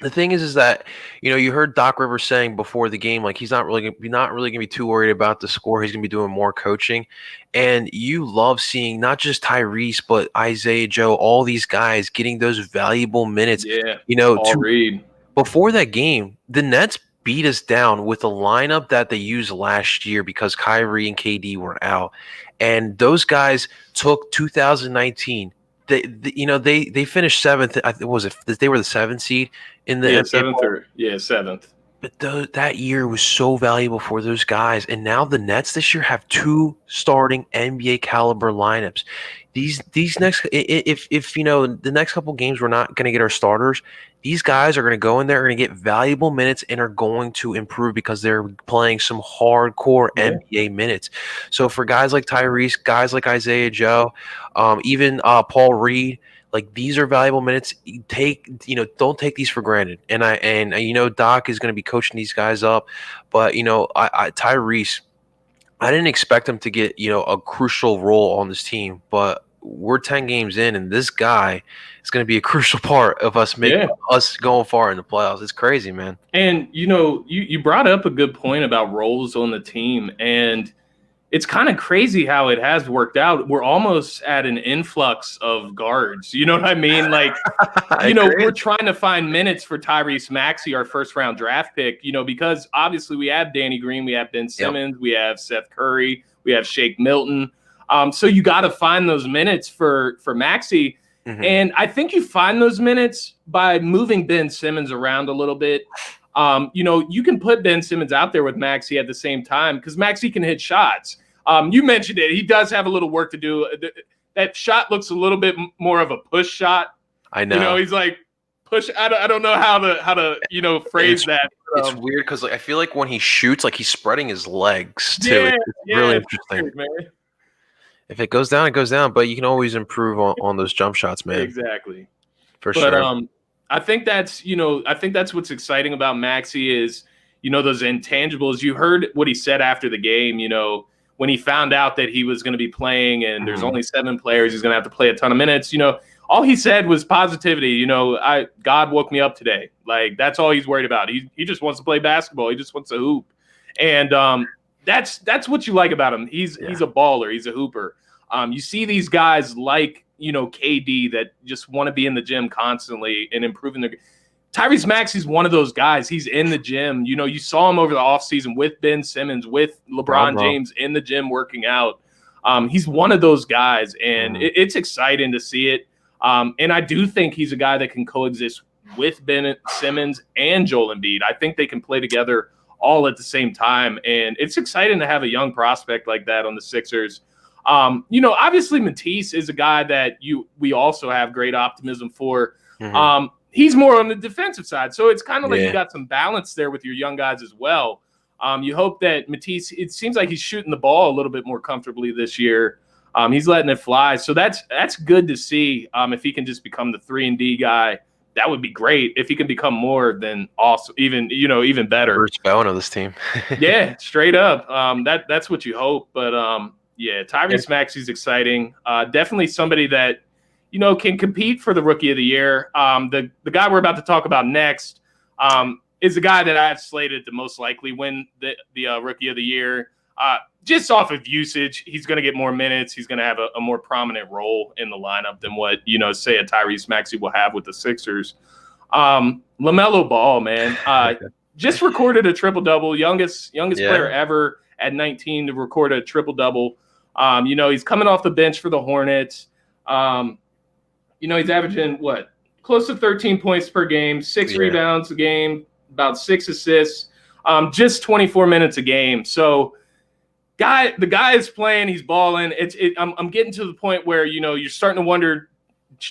[SPEAKER 2] the thing is that you heard Doc Rivers saying before the game, like he's not really gonna be too worried about the score. He's gonna be doing more coaching, and you love seeing not just Tyrese but Isaiah Joe, all these guys getting those valuable minutes. Before that game, the Nets beat us down with a lineup that they used last year because Kyrie and KD were out. And those guys took 2019. They finished seventh. I think they were the seventh seed in the NBA ball.
[SPEAKER 1] Seventh.
[SPEAKER 2] But that year was so valuable for those guys. And now the Nets this year have 2 starting NBA caliber lineups. These next, if the next couple games we're not going to get our starters, these guys are going to go in there, are going to get valuable minutes, and are going to improve because they're playing some hardcore NBA minutes. So for guys like Tyrese, guys like Isaiah Joe, even Paul Reed. Like, these are valuable minutes. Don't take these for granted. And Doc is going to be coaching these guys up, but Tyrese, I didn't expect him to get a crucial role on this team, but we're 10 games in, and this guy is going to be a crucial part of us going far in the playoffs. It's crazy, man.
[SPEAKER 1] And you brought up a good point about roles on the team, and it's kind of crazy how it has worked out. We're almost at an influx of guards. You know what I mean? Like, we're trying to find minutes for Tyrese Maxey, our first-round draft pick, because obviously we have Danny Green, we have Ben Simmons, we have Steph Curry, we have Shake Milton. So you got to find those minutes for Maxey. Mm-hmm. And I think you find those minutes by moving Ben Simmons around a little bit. You can put Ben Simmons out there with Maxey at the same time because Maxey can hit shots. You mentioned it. He does have a little work to do. That shot looks a little bit more of a push shot.
[SPEAKER 2] I know.
[SPEAKER 1] He's like push. I don't know how to phrase that.
[SPEAKER 2] It's weird because I feel like when he shoots, like he's spreading his legs too. Yeah, it's really interesting. Weird, man. If it goes down, it goes down. But you can always improve on those jump shots, man.
[SPEAKER 1] Exactly.
[SPEAKER 2] For sure.
[SPEAKER 1] I think that's what's exciting about Maxey is, those intangibles. You heard what he said after the game, when he found out that he was going to be playing and there's only 7 players, he's going to have to play a ton of minutes. All he said was positivity. God woke me up today. Like, that's all he's worried about. He just wants to play basketball. He just wants to hoop. And that's what you like about him. He's a baller. He's a hooper. You see these guys like, KD that just want to be in the gym constantly and improving their – Tyrese Maxey's one of those guys. He's in the gym. You saw him over the offseason with Ben Simmons, with LeBron James in the gym working out. He's one of those guys, and it's exciting to see it. And I do think he's a guy that can coexist with Ben Simmons and Joel Embiid. I think they can play together all at the same time, and it's exciting to have a young prospect like that on the Sixers. Obviously Matisse is a guy that we also have great optimism for. Mm-hmm. He's more on the defensive side. So it's kind of like you got some balance there with your young guys as well. You hope that Matisse, it seems like he's shooting the ball a little bit more comfortably this year. He's letting it fly. So that's good to see. If he can just become the 3-and-D guy, that would be great. If he can become more, then awesome, even better.
[SPEAKER 2] Bruce Bowen of this team.
[SPEAKER 1] Yeah, straight up. That's what you hope. But Tyrese Maxey's exciting. Definitely somebody that can compete for the Rookie of the Year. The guy we're about to talk about next is the guy that I have slated to most likely win the Rookie of the Year. Just off of usage, he's going to get more minutes. He's going to have a more prominent role in the lineup than what, say a Tyrese Maxey will have with the Sixers. Lamelo Ball, man, just recorded a triple-double, youngest player ever at 19 to record a triple-double. He's coming off the bench for the Hornets. He's averaging close to 13 points per game, 6 rebounds a game, about 6 assists, just 24 minutes a game. So the guy is playing, he's balling. I'm getting to the point where, you're starting to wonder,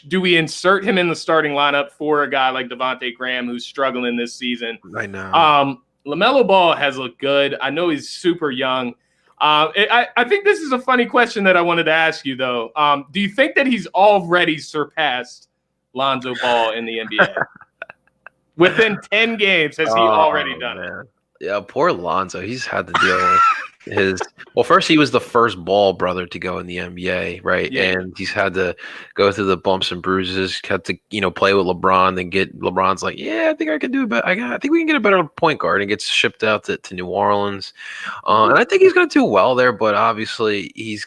[SPEAKER 1] do we insert him in the starting lineup for a guy like Devontae Graham who's struggling this season?
[SPEAKER 2] I know.
[SPEAKER 1] LaMelo Ball has looked good. I know he's super young. I think this is a funny question that I wanted to ask you, though. Do you think that he's already surpassed Lonzo Ball in the NBA? Within 10 games, has he already done it?
[SPEAKER 2] Yeah, poor Lonzo. He's had to deal with first he was the first Ball brother to go in the NBA, right? Yeah. And he's had to go through the bumps and bruises, had to, play with LeBron, then LeBron's like, I think I can do it, but I think we can get a better point guard, and gets shipped out to New Orleans. And I think he's going to do well there, but obviously he's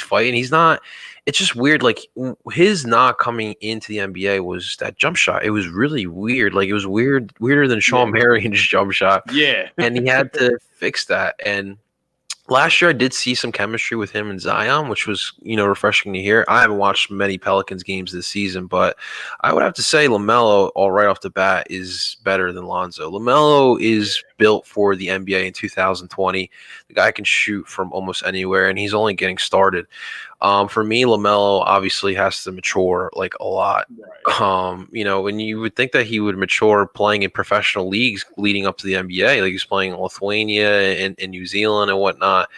[SPEAKER 2] fighting. He's not. It's just weird. Like, his not coming into the NBA was that jump shot. It was really weird. Like, it was weirder than Sean Marion's jump shot.
[SPEAKER 1] Yeah.
[SPEAKER 2] And he had to fix that. And Last year, I did see some chemistry with him and Zion, which was, refreshing to hear. I haven't watched many Pelicans games this season, but I would have to say Lamelo, all right off the bat, is better than Lonzo. Lamelo is built for the NBA in 2020. The guy can shoot from almost anywhere, and he's only getting started. For me, Lamelo obviously has to mature like a lot.
[SPEAKER 1] Right.
[SPEAKER 2] And you would think that he would mature playing in professional leagues leading up to the NBA, like he's playing in Lithuania and New Zealand and whatnot.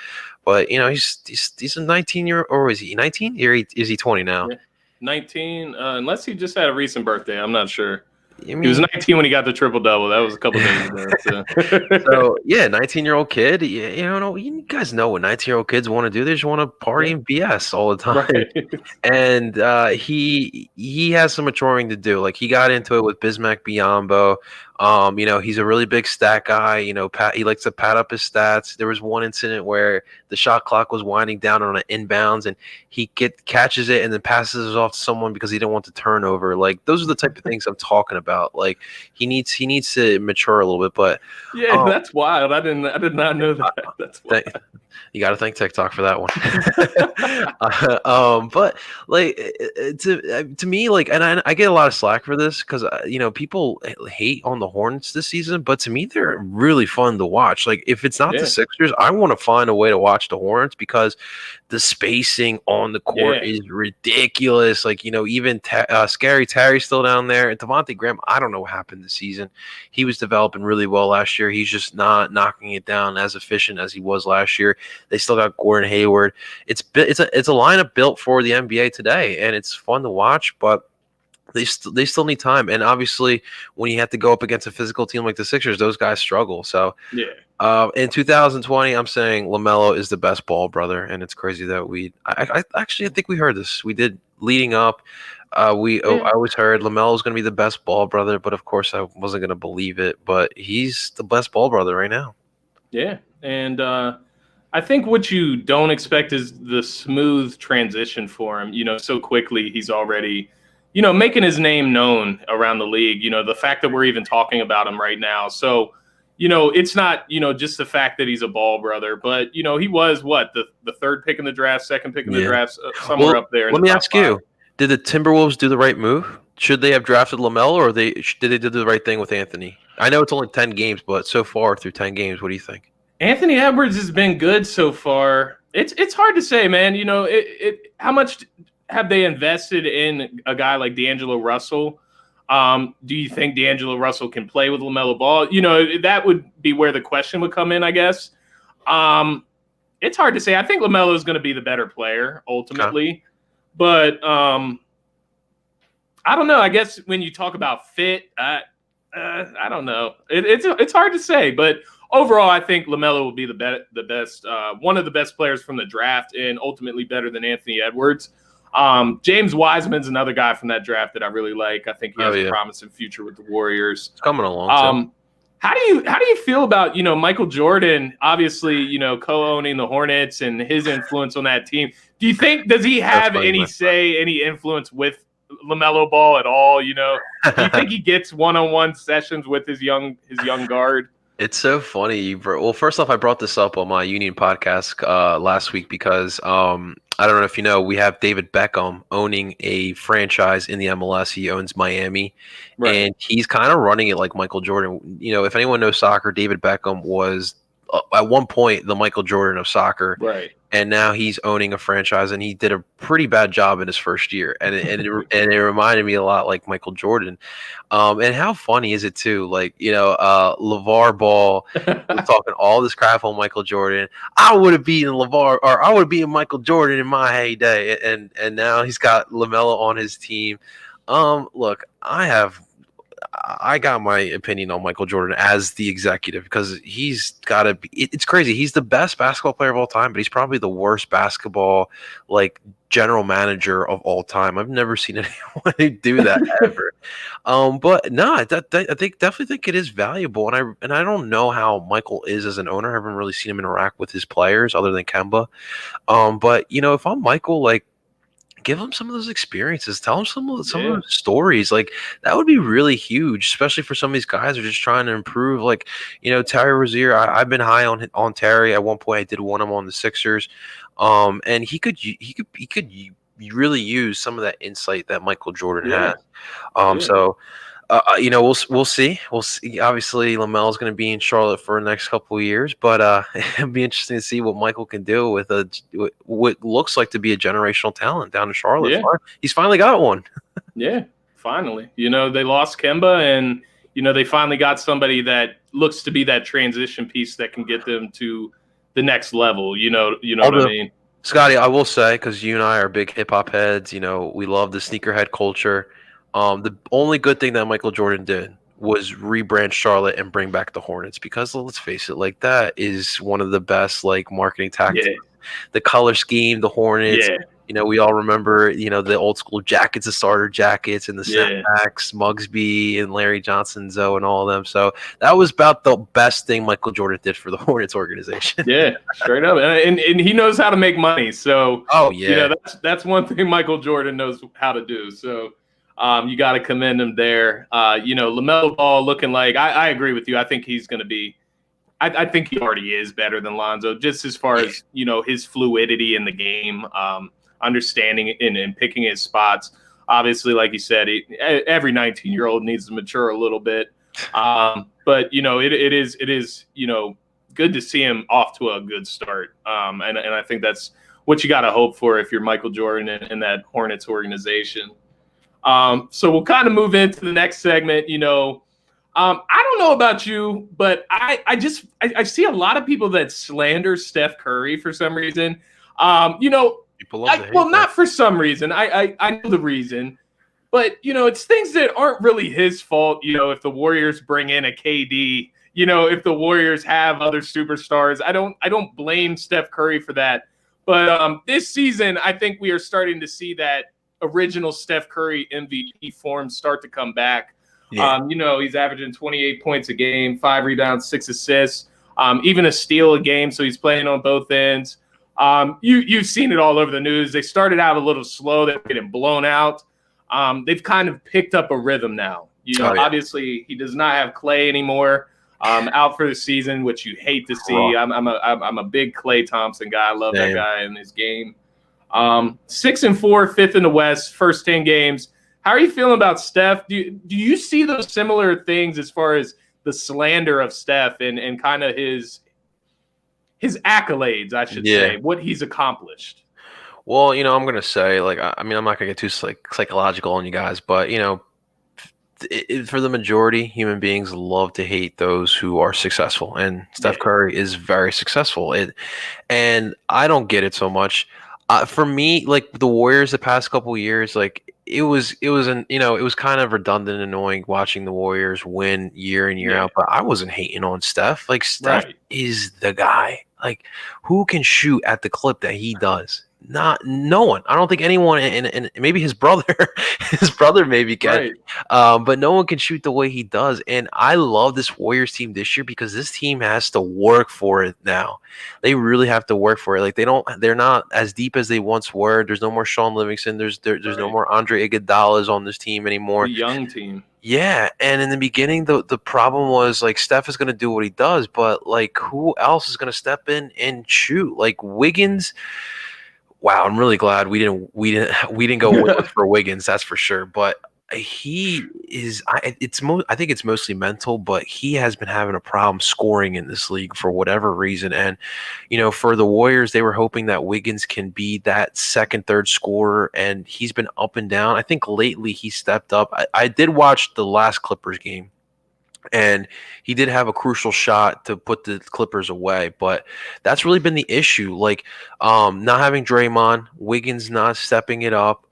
[SPEAKER 2] But he's a 19-year, or is he 19? Or is he 20 now?
[SPEAKER 1] Yeah. 19, unless he just had a recent birthday. I'm not sure.
[SPEAKER 2] I mean,
[SPEAKER 1] He was 19 when he got the triple-double. That was a couple days ago.
[SPEAKER 2] So yeah, 19-year-old kid. You guys know what 19-year-old kids want to do. They just want to party and BS all the time.
[SPEAKER 1] Right.
[SPEAKER 2] And he has some maturing to do. Like he got into it with Bismack Biyombo. He's a really big stat guy. He likes to pad up his stats. There was one incident where the shot clock was winding down on an inbounds, and he catches it and then passes it off to someone because he didn't want the turnover. Like those are the type of things I'm talking about. Like he needs to mature a little bit. But
[SPEAKER 1] yeah, that's wild. I did not know that. That's wild.
[SPEAKER 2] You got to thank TikTok for that one. But like to me, like, and I get a lot of slack for this because people hate on the Hornets this season, but to me they're really fun to watch. Like if it's not the Sixers, I want to find a way to watch the Hornets because the spacing on the court is ridiculous. Like even Scary Terry's still down there, and Devontae Graham. I don't know what happened this season. He was developing really well last year. He's just not knocking it down as efficient as he was last year. They still got Gordon Hayward. It's a lineup built for the NBA today, and it's fun to watch, but they still need time. And obviously, when you have to go up against a physical team like the Sixers, those guys struggle. So in 2020, I'm saying LaMelo is the best ball brother, and it's crazy that I think we heard this. We did leading up. I always heard LaMelo's going to be the best ball brother, but of course I wasn't going to believe it. But he's the best ball brother right now.
[SPEAKER 1] Yeah, and I think what you don't expect is the smooth transition for him. So quickly he's already, making his name known around the league. The fact that we're even talking about him right now. So, it's not, just the fact that he's a ball brother, but, he was the third pick in the draft, second pick in the draft, somewhere up there.
[SPEAKER 2] Let me ask you, did the Timberwolves do the right move? Should they have drafted LaMelo, or did they do the right thing with Anthony? I know it's only 10 games, but so far through 10 games, what do you think?
[SPEAKER 1] Anthony Edwards has been good so far. It's hard to say, man. How much have they invested in a guy like D'Angelo Russell? Do you think D'Angelo Russell can play with LaMelo Ball? That would be where the question would come in, I guess. It's hard to say. I think LaMelo is going to be the better player ultimately, but I don't know. I guess when you talk about fit, I don't know. It's hard to say, but overall, I think LaMelo will be the best, one of the best players from the draft, and ultimately better than Anthony Edwards. James Wiseman's another guy from that draft that I really like. I think he has a promising future with the Warriors.
[SPEAKER 2] It's coming along.
[SPEAKER 1] How do you feel about Michael Jordan? Obviously, co-owning the Hornets and his influence on that team. Does he have any influence with LaMelo Ball at all? Do you think he gets one-on-one sessions with his young guard?
[SPEAKER 2] It's so funny. Well, first off, I brought this up on my Union podcast last week because I don't know if you know, we have David Beckham owning a franchise in the MLS. He owns Miami, and he's kind of running it like Michael Jordan. If anyone knows soccer, David Beckham was at one point the Michael Jordan of soccer.
[SPEAKER 1] Right.
[SPEAKER 2] And now he's owning a franchise, and he did a pretty bad job in his first year. And it reminded me a lot like Michael Jordan. And how funny is it too? Like, LeVar Ball was talking all this crap on Michael Jordan. I would have beaten LeVar, or I would have beaten Michael Jordan in my heyday. And now he's got LaMelo on his team. Look, I got my opinion on Michael Jordan as the executive because he's got to be. It's crazy. He's the best basketball player of all time, but he's probably the worst basketball general manager of all time. I've never seen anyone do that ever. But no, I definitely think it is valuable, and I don't know how Michael is as an owner. I haven't really seen him interact with his players other than Kemba. But if I'm Michael, give him some of those experiences. Tell him some of
[SPEAKER 1] Yeah.
[SPEAKER 2] those stories. Like that would be really huge, especially for some of these guys who are just trying to improve. Like, Terry Rozier. I've been high on Terry. At one point, I did want him on the Sixers, and he could really use some of that insight that Michael Jordan
[SPEAKER 1] Yeah.
[SPEAKER 2] has. So. We'll see. We'll see. Obviously, Lamelo's going to be in Charlotte for the next couple of years, but it'll be interesting to see what Michael can do with what looks like to be a generational talent down in Charlotte.
[SPEAKER 1] Yeah.
[SPEAKER 2] He's finally got one.
[SPEAKER 1] Yeah. Finally. They lost Kemba, and they finally got somebody that looks to be that transition piece that can get them to the next level. You know what I mean?
[SPEAKER 2] Scotty, I will say, because you and I are big hip hop heads, we love the sneakerhead culture. The only good thing that Michael Jordan did was rebrand Charlotte and bring back the Hornets, because let's face it, like that is one of the best like marketing tactics.
[SPEAKER 1] Yeah.
[SPEAKER 2] The color scheme, the Hornets.
[SPEAKER 1] Yeah.
[SPEAKER 2] We all remember, the old school jackets, the starter jackets, and the
[SPEAKER 1] Yeah.
[SPEAKER 2] snapbacks, Muggsby and Larry Johnson, Zoe, and all of them. So that was about the best thing Michael Jordan did for the Hornets organization.
[SPEAKER 1] Yeah, straight up, and he knows how to make money. So,
[SPEAKER 2] oh yeah,
[SPEAKER 1] that's one thing Michael Jordan knows how to do. So, you got to commend him there. Lamelo Ball looking like I agree with you. I think he's going to be. I think he already is better than Lonzo, just as far as his fluidity in the game, understanding and picking his spots. Obviously, like you said, every 19-year-old needs to mature a little bit. But it is good to see him off to a good start. And I think that's what you got to hope for if you're Michael Jordan and that Hornets organization. So we'll kind of move into the next segment. I don't know about you, but I see a lot of people that slander Steph Curry for some reason.
[SPEAKER 2] People love to hate that.
[SPEAKER 1] Not for some reason. I know the reason. But, it's things that aren't really his fault. If the Warriors bring in a KD, if the Warriors have other superstars, I don't blame Steph Curry for that. But this season, I think we are starting to see that original Steph Curry MVP form start to come back.
[SPEAKER 2] Yeah.
[SPEAKER 1] He's averaging 28 points a game, 5 rebounds, 6 assists, even a steal a game. So he's playing on both ends. You've seen it all over the news. They started out a little slow. They're getting blown out. They've kind of picked up a rhythm now. Obviously he does not have Clay anymore, out for the season, which you hate to see. I'm a big Klay Thompson guy. I love that guy in his game. 6-4, fifth in the West, first 10 games. How are you feeling about Steph? Do you see those similar things as far as the slander of Steph and kind of his accolades, I should say, what he's accomplished?
[SPEAKER 2] Well, I'm going to say, like, I'm not going to get too psychological on you guys, but, for the majority, human beings love to hate those who are successful. And Steph Curry is very successful. And I don't get it so much. For me, like the Warriors the past couple of years, like it was kind of redundant and annoying watching the Warriors win year in, year out, but I wasn't hating on Steph. Like Steph is the guy. Like who can shoot at the clip that he does? No one. I don't think anyone, and maybe his brother, maybe can, but no one can shoot the way he does. And I love this Warriors team this year because this team has to work for it now. They really have to work for it. Like they're not as deep as they once were. There's no more Sean Livingston. There's no more Andre Iguodala's on this team anymore.
[SPEAKER 1] The young team.
[SPEAKER 2] Yeah, and in the beginning, the problem was like Steph is going to do what he does, but like who else is going to step in and shoot? Like Wiggins. Wow, I'm really glad we didn't go for Wiggins, that's for sure. But he is. I think it's mostly mental, but he has been having a problem scoring in this league for whatever reason. And for the Warriors, they were hoping that Wiggins can be that second, third scorer, and he's been up and down. I think lately he stepped up. I did watch the last Clippers game. And he did have a crucial shot to put the Clippers away, but that's really been the issue. Like, not having Draymond, Wiggins not stepping it up.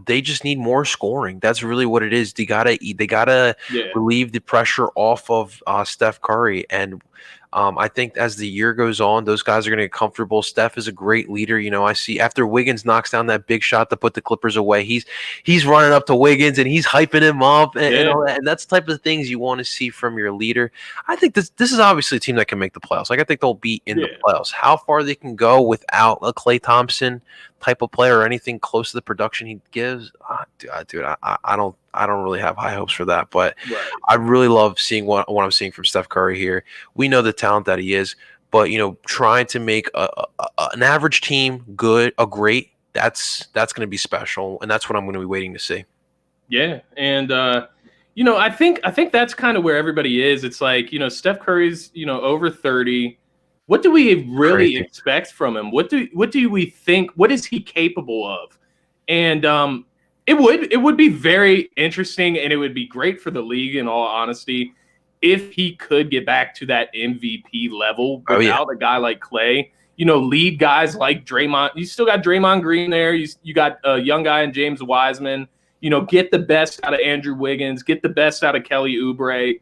[SPEAKER 2] They just need more scoring. That's really what it is. They gotta relieve the pressure off of Steph Curry, and I think as the year goes on, those guys are going to get comfortable. Steph is a great leader. I see after Wiggins knocks down that big shot to put the Clippers away, he's running up to Wiggins and he's hyping him up, and all that. And that's the type of things you want to see from your leader. I think this is obviously a team that can make the playoffs. Like I think they'll be in the playoffs. How far they can go without a Klay Thompson, type of player or anything close to the production he gives, I don't really have high hopes for that. But
[SPEAKER 1] Right.
[SPEAKER 2] I really love seeing what I'm seeing from Steph Curry here. We know the talent that he is, but trying to make an average team good, great, that's going to be special, and that's what I'm going to be waiting to see.
[SPEAKER 1] Yeah, and I think that's kind of where everybody is. It's like, Steph Curry's, over 30. What do we really
[SPEAKER 2] Crazy.
[SPEAKER 1] expect from him? What do we think? What is he capable of? And it would be very interesting, and it would be great for the league, in all honesty, if he could get back to that MVP level without a guy like Clay. Lead guys like Draymond. You still got Draymond Green there. You got a young guy in James Wiseman. Get the best out of Andrew Wiggins, get the best out of Kelly Oubre.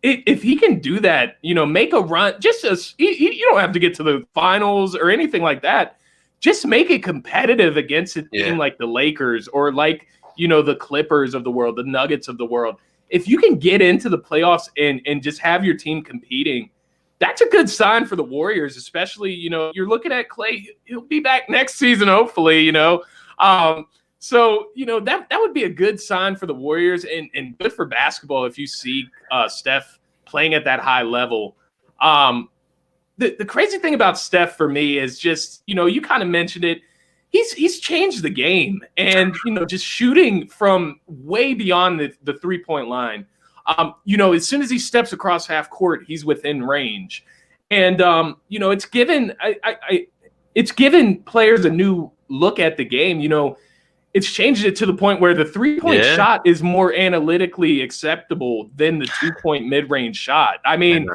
[SPEAKER 1] If he can do that, make a run, you don't have to get to the finals or anything like that. Just make it competitive against a team like the Lakers or like, the Clippers of the world, the Nuggets of the world. If you can get into the playoffs and just have your team competing, that's a good sign for the Warriors, especially, you're looking at Clay. He'll be back next season, hopefully, So, that would be a good sign for the Warriors and good for basketball if you see Steph playing at that high level. The crazy thing about Steph for me is just, you kind of mentioned it. He's changed the game and, just shooting from way beyond the three-point line. As soon as he steps across half court, he's within range. And, it's given players a new look at the game. It's changed it to the point where the three-point shot is more analytically acceptable than the two-point mid-range shot. I mean,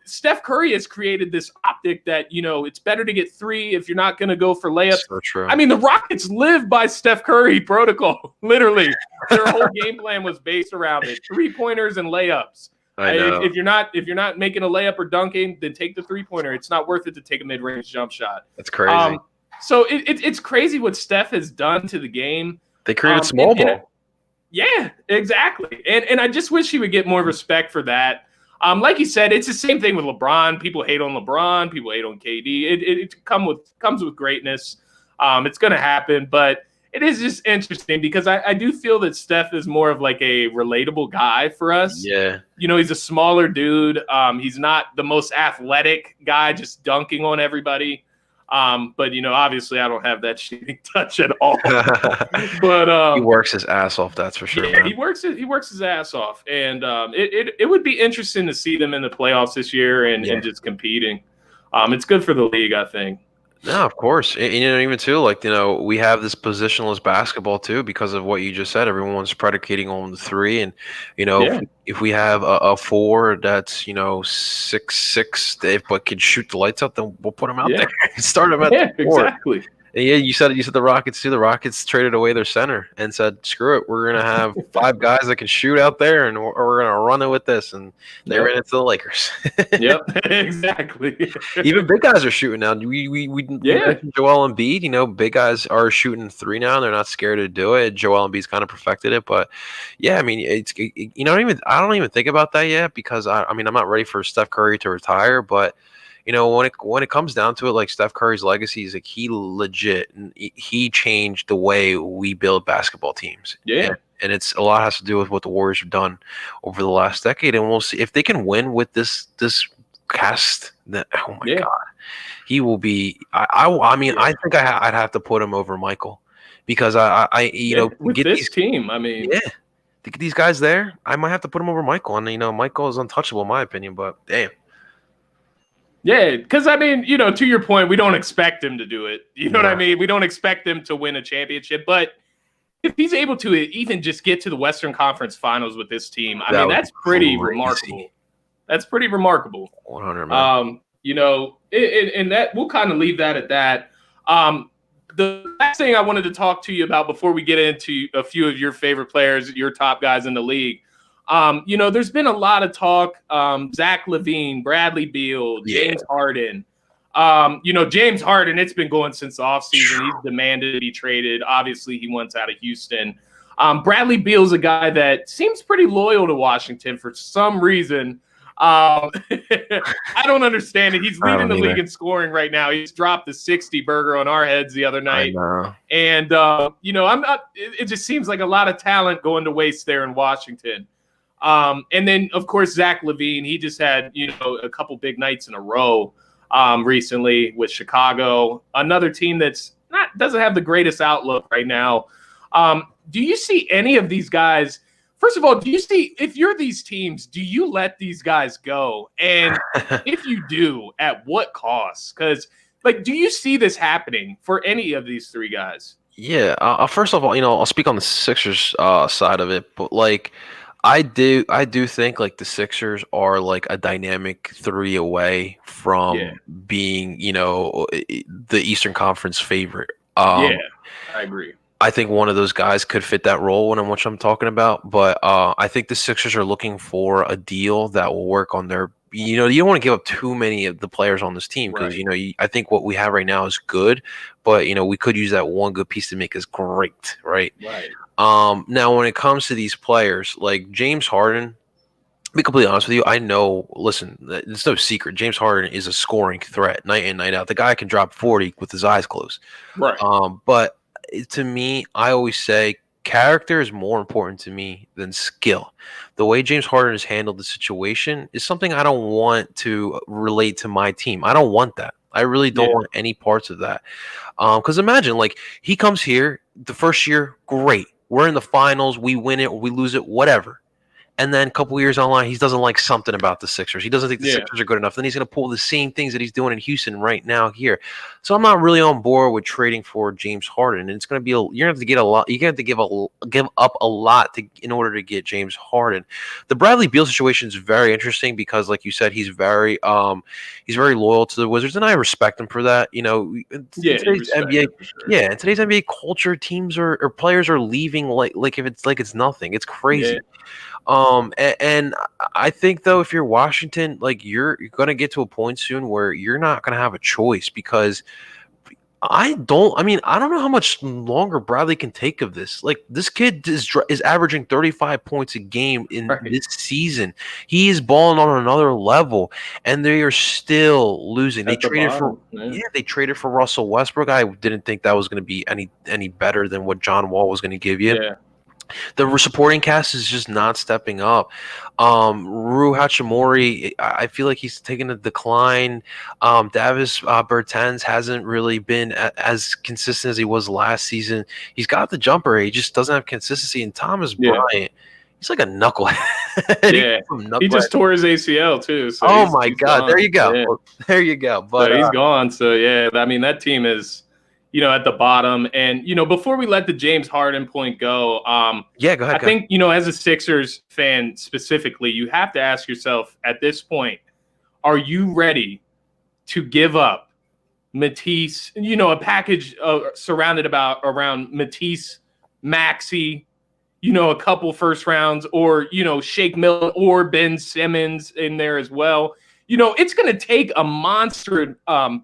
[SPEAKER 1] Steph Curry has created this optic that, it's better to get three if you're not going to go for layups.
[SPEAKER 2] So true.
[SPEAKER 1] I mean, the Rockets live by Steph Curry protocol, literally. Their whole game plan was based around it, three-pointers and layups.
[SPEAKER 2] I know.
[SPEAKER 1] If you're not making a layup or dunking, then take the three-pointer. It's not worth it to take a mid-range jump shot.
[SPEAKER 2] That's crazy.
[SPEAKER 1] So it's crazy what Steph has done to the game.
[SPEAKER 2] They created small ball.
[SPEAKER 1] Yeah, exactly. And I just wish he would get more respect for that. Like you said, it's the same thing with LeBron. People hate on LeBron. People hate on KD. It comes with greatness. It's going to happen. But it is just interesting because I do feel that Steph is more of like a relatable guy for us.
[SPEAKER 2] Yeah.
[SPEAKER 1] He's a smaller dude. He's not the most athletic guy just dunking on everybody. But obviously I don't have that shooting touch at all. But
[SPEAKER 2] he works his ass off, that's for sure.
[SPEAKER 1] Yeah, he works his ass off, and it would be interesting to see them in the playoffs this year and just competing. It's good for the league, I think.
[SPEAKER 2] No, of course. And, even too, like, we have this positionless basketball too because of what you just said. Everyone's predicating on the three. And, if we have a four that's, 6'6", but can shoot the lights out, then we'll put them out there and start them at the four.
[SPEAKER 1] Exactly.
[SPEAKER 2] And you said the Rockets too. The Rockets traded away their center and said, "Screw it, we're gonna have 5 guys that can shoot out there, and we're gonna run it with this." And they ran into the Lakers.
[SPEAKER 1] Yep, exactly.
[SPEAKER 2] Even big guys are shooting now. We mentioned Joel Embiid. Big guys are shooting 3 now. And they're not scared to do it. Joel Embiid's kind of perfected it, but I mean, I don't even think about that yet because I'm not ready for Steph Curry to retire, but. When it comes down to it, like Steph Curry's legacy is like he changed the way we build basketball teams.
[SPEAKER 1] Yeah.
[SPEAKER 2] And it's a lot has to do with what the Warriors have done over the last decade. And we'll see if they can win with this cast. Then, oh my God, he will be. I think I'd have to put him over Michael because
[SPEAKER 1] with
[SPEAKER 2] get
[SPEAKER 1] this team. I mean,
[SPEAKER 2] to get these guys there, I might have to put him over Michael. And Michael is untouchable in my opinion, but damn.
[SPEAKER 1] Yeah, because I mean, to your point, we don't expect him to do it. You know what I mean? We don't expect him to win a championship, but if he's able to even just get to the Western Conference Finals with this team, I mean, that's pretty remarkable. That's pretty remarkable.
[SPEAKER 2] 100, man.
[SPEAKER 1] And that we'll kind of leave that at that. The last thing I wanted to talk to you about before we get into a few of your favorite players, your top guys in the league. There's been a lot of talk. Zach Lavine, Bradley Beal, James Harden. James Harden, it's been going since the offseason. He's demanded to be traded. Obviously, he wants out of Houston. Bradley Beal's a guy that seems pretty loyal to Washington for some reason. I don't understand it. He's
[SPEAKER 2] I
[SPEAKER 1] leading
[SPEAKER 2] don't
[SPEAKER 1] the league
[SPEAKER 2] either.
[SPEAKER 1] in scoring right now. He's dropped the 60 burger on our heads the other
[SPEAKER 2] I
[SPEAKER 1] night.
[SPEAKER 2] know.
[SPEAKER 1] And, I'm not – it just seems like a lot of talent going to waste there in Washington. And then, of course, Zach Lavine, he just had, a couple big nights in a row recently with Chicago, another team that's doesn't have the greatest outlook right now. Do you see any of these guys – first of all, do you see, if you're these teams, do you let these guys go? And if you do, at what cost? Because, do you see this happening for any of these three guys?
[SPEAKER 2] Yeah. First of all, I'll speak on the Sixers side of it, but I do think the Sixers are a dynamic three away from being, the Eastern Conference favorite.
[SPEAKER 1] Yeah, I agree.
[SPEAKER 2] I think one of those guys could fit that role which I'm talking about, but I think the Sixers are looking for a deal that will work on their. You don't want to give up too many of the players on this team because I think what we have right now is good, but we could use that one good piece to make us great, right?
[SPEAKER 1] Right.
[SPEAKER 2] Now when it comes to these players like James Harden, to be completely honest with you, I know. Listen, it's no secret. James Harden is a scoring threat night in, night out. The guy can drop 40 with his eyes closed.
[SPEAKER 1] Right.
[SPEAKER 2] But to me, I always say character is more important to me than skill. The way James Harden has handled the situation is something I don't want to relate to my team. I don't want that. I really don't want any parts of that. Because imagine, he comes here the first year, great. We're in the finals. We win it or we lose it, whatever. And then a couple years online, he doesn't like something about the Sixers. He doesn't think the Sixers are good enough. Then he's going to pull the same things that he's doing in Houston right now here. So I'm not really on board with trading for James Harden. And it's going to be you're going to have to get a lot. You're going to have to give up a lot in order to get James Harden. The Bradley Beal situation is very interesting because, like you said, he's very loyal to the Wizards, and I respect him for that. In today's NBA, in today's NBA culture, teams or players are leaving like if it's nothing. It's crazy.
[SPEAKER 1] Yeah.
[SPEAKER 2] And I think though, if you're Washington, you're gonna get to a point soon where you're not gonna have a choice because I don't know how much longer Bradley can take of this. This kid is averaging 35 points a game in this season. He is balling on another level, and they are still losing. They traded for Russell Westbrook. I didn't think that was going to be any better than what John Wall was going to give you.
[SPEAKER 1] Yeah.
[SPEAKER 2] The supporting cast is just not stepping up. Rui Hachimura, I feel like he's taking a decline. Davis Bertans hasn't really been as consistent as he was last season. He's got the jumper. He just doesn't have consistency. And Thomas Bryant, he's like a knucklehead.
[SPEAKER 1] He just tore his ACL too. So
[SPEAKER 2] oh my God.
[SPEAKER 1] Gone.
[SPEAKER 2] There you go.
[SPEAKER 1] Yeah.
[SPEAKER 2] There you go. But
[SPEAKER 1] so he's gone. So that team is at the bottom. And, before we let the James Harden point go,
[SPEAKER 2] go ahead.
[SPEAKER 1] I think, as a Sixers fan specifically, you have to ask yourself at this point, are you ready to give up Matisse, a package surrounded around Matisse, Maxey, a couple first rounds, or, Shake Milton or Ben Simmons in there as well. It's going to take a monster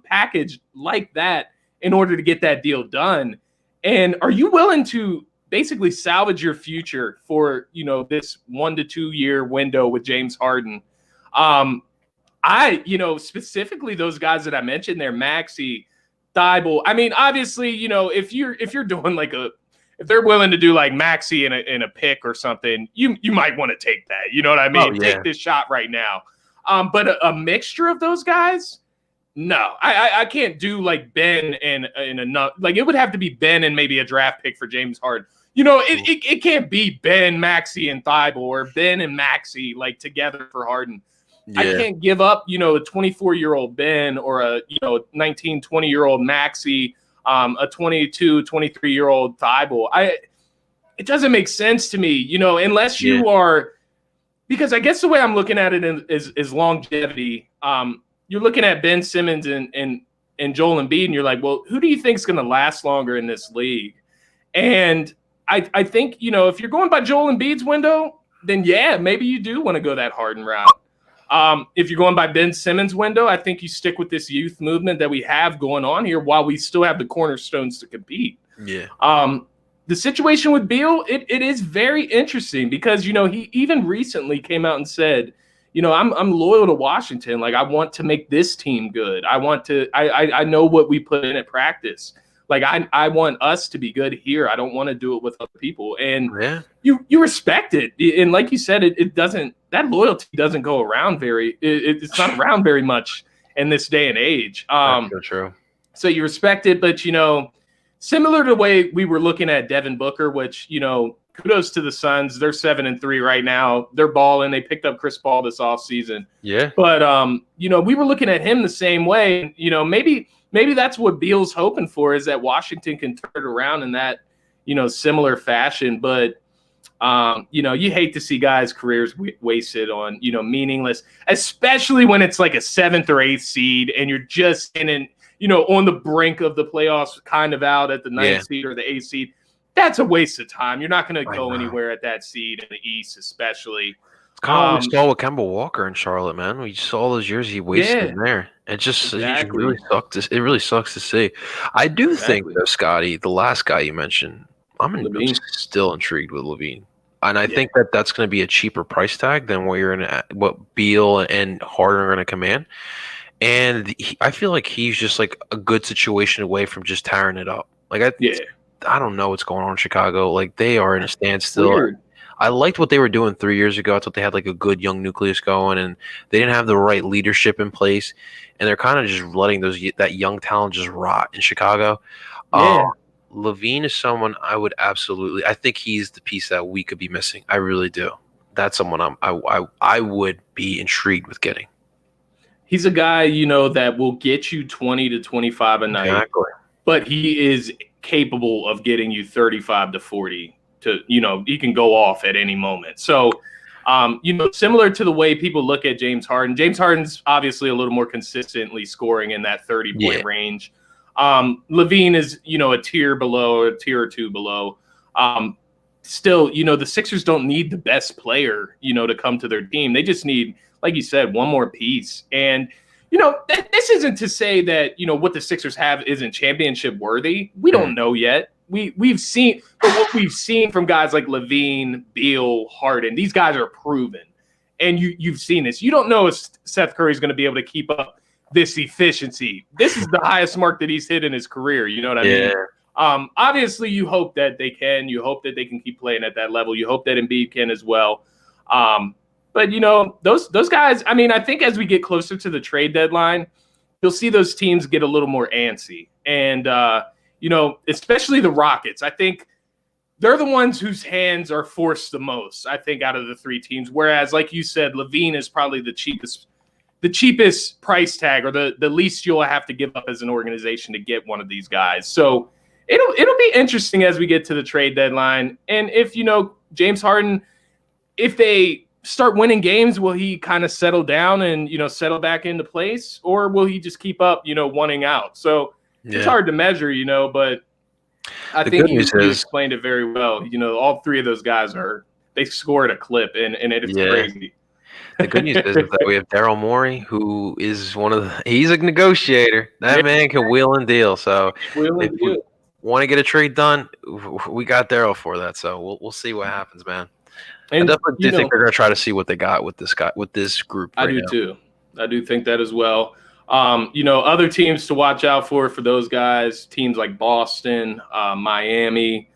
[SPEAKER 1] package like that in order to get that deal done. And are you willing to basically salvage your future for, this 1 to 2 year window with James Harden? Specifically those guys that I mentioned there, Maxey, Thibault. Obviously, if you're doing if they're willing to do Maxey in a pick or something, you might want to take that. You know what I mean?
[SPEAKER 2] Oh, yeah.
[SPEAKER 1] Take this shot right now. But a mixture of those guys, no, I can't do Ben and enough. It would have to be Ben and maybe a draft pick for James Harden. It can't be Ben, Maxey, and Thibault or Ben and Maxey together for Harden. Yeah. I can't give up, a 24-year-old Ben or a 19, 20-year-old Maxey, a 22, 23-year-old Thibault. It doesn't make sense to me, unless you are, because I guess the way I'm looking at it is longevity. You're looking at Ben Simmons and Joel Embiid, and you're like, well, who do you think is going to last longer in this league? And I think, if you're going by Joel Embiid's window, then maybe you do want to go that Harden route. If you're going by Ben Simmons' window, I think you stick with this youth movement that we have going on here while we still have the cornerstones to compete.
[SPEAKER 2] Yeah.
[SPEAKER 1] The situation with Beal, it is very interesting because, he even recently came out and said, I'm loyal to Washington. Like, I want to make this team good. I know what we put in at practice. Like, I want us to be good here. I don't want to do it with other people. And
[SPEAKER 2] Yeah.
[SPEAKER 1] you respect it. And like you said, it doesn't, that loyalty doesn't go around it's not around very much in this day and age.
[SPEAKER 2] That's so true.
[SPEAKER 1] So you respect it, but, similar to the way we were looking at Devin Booker, which, kudos to the Suns. They're 7-3 right now. They're balling. They picked up Chris Paul this offseason.
[SPEAKER 2] Yeah.
[SPEAKER 1] But, we were looking at him the same way. Maybe that's what Beal's hoping for, is that Washington can turn it around in that, similar fashion. But, you hate to see guys' careers wasted on, meaningless, especially when it's like a 7th or 8th seed and you're just on the brink of the playoffs, kind of out at the 9th seed or the 8th seed. That's a waste of time. You're not going to go anywhere at that seed in the East, especially.
[SPEAKER 2] It's kind of what we saw with Kemba Walker in Charlotte, man. We saw all those years he wasted in there. It just really sucked. It really sucks to see. I do think, though, Scotty, the last guy you mentioned, I'm still intrigued with Lavine. And I think that's going to be a cheaper price tag than what Beal and Harden are going to command. And I feel like he's just like a good situation away from just tearing it up. Like, I don't know what's going on in Chicago. Like, they are in a standstill.
[SPEAKER 1] Weird.
[SPEAKER 2] I liked what they were doing 3 years ago. I thought they had like a good young nucleus going, and they didn't have the right leadership in place. And they're kind of just letting that young talent just rot in Chicago.
[SPEAKER 1] Yeah.
[SPEAKER 2] Lavine is someone I think he's the piece that we could be missing. I really do. That's someone I would be intrigued with getting.
[SPEAKER 1] He's a guy, that will get you 20 to 25 a night.
[SPEAKER 2] Exactly.
[SPEAKER 1] But he is capable of getting you 35 to 40 he can go off at any moment. So, similar to the way people look at James Harden. James Harden's obviously a little more consistently scoring in that 30-point range. Lavine is, a tier below, a tier or two below. Still, the Sixers don't need the best player, to come to their team. They just need, like you said, one more piece. And, this isn't to say that, what the Sixers have isn't championship worthy. We don't know yet. We've seen, but what we've seen from guys like Lavine, Beal, Harden, these guys are proven. And you've seen this. You don't know if Steph Curry is going to be able to keep up this efficiency. This is the highest mark that he's hit in his career. You know what I mean? Obviously, you hope that they can. You hope that they can keep playing at that level. You hope that Embiid can as well. But, those guys, I mean, I think as we get closer to the trade deadline, you'll see those teams get a little more antsy. And, especially the Rockets. I think they're the ones whose hands are forced the most, I think, out of the three teams. Whereas, like you said, Lavine is probably the cheapest price tag, or the least you'll have to give up as an organization to get one of these guys. So it'll be interesting as we get to the trade deadline. And if, James Harden, if they start winning games, will he kind of settle down and, settle back into place, or will he just keep up, wanting out? So it's hard to measure, but I think you explained it very well. All three of those guys they score at a clip, and it's crazy.
[SPEAKER 2] The good news is that we have Daryl Morey, who is he's a negotiator. That man can wheel and deal. So if we want to get a trade done, we got Daryl for that. So we'll see what happens, man. And I definitely do think they're going to try to see what they got with this group.
[SPEAKER 1] I do too. I do think that as well. Other teams to watch out for those guys, teams like Boston, Miami.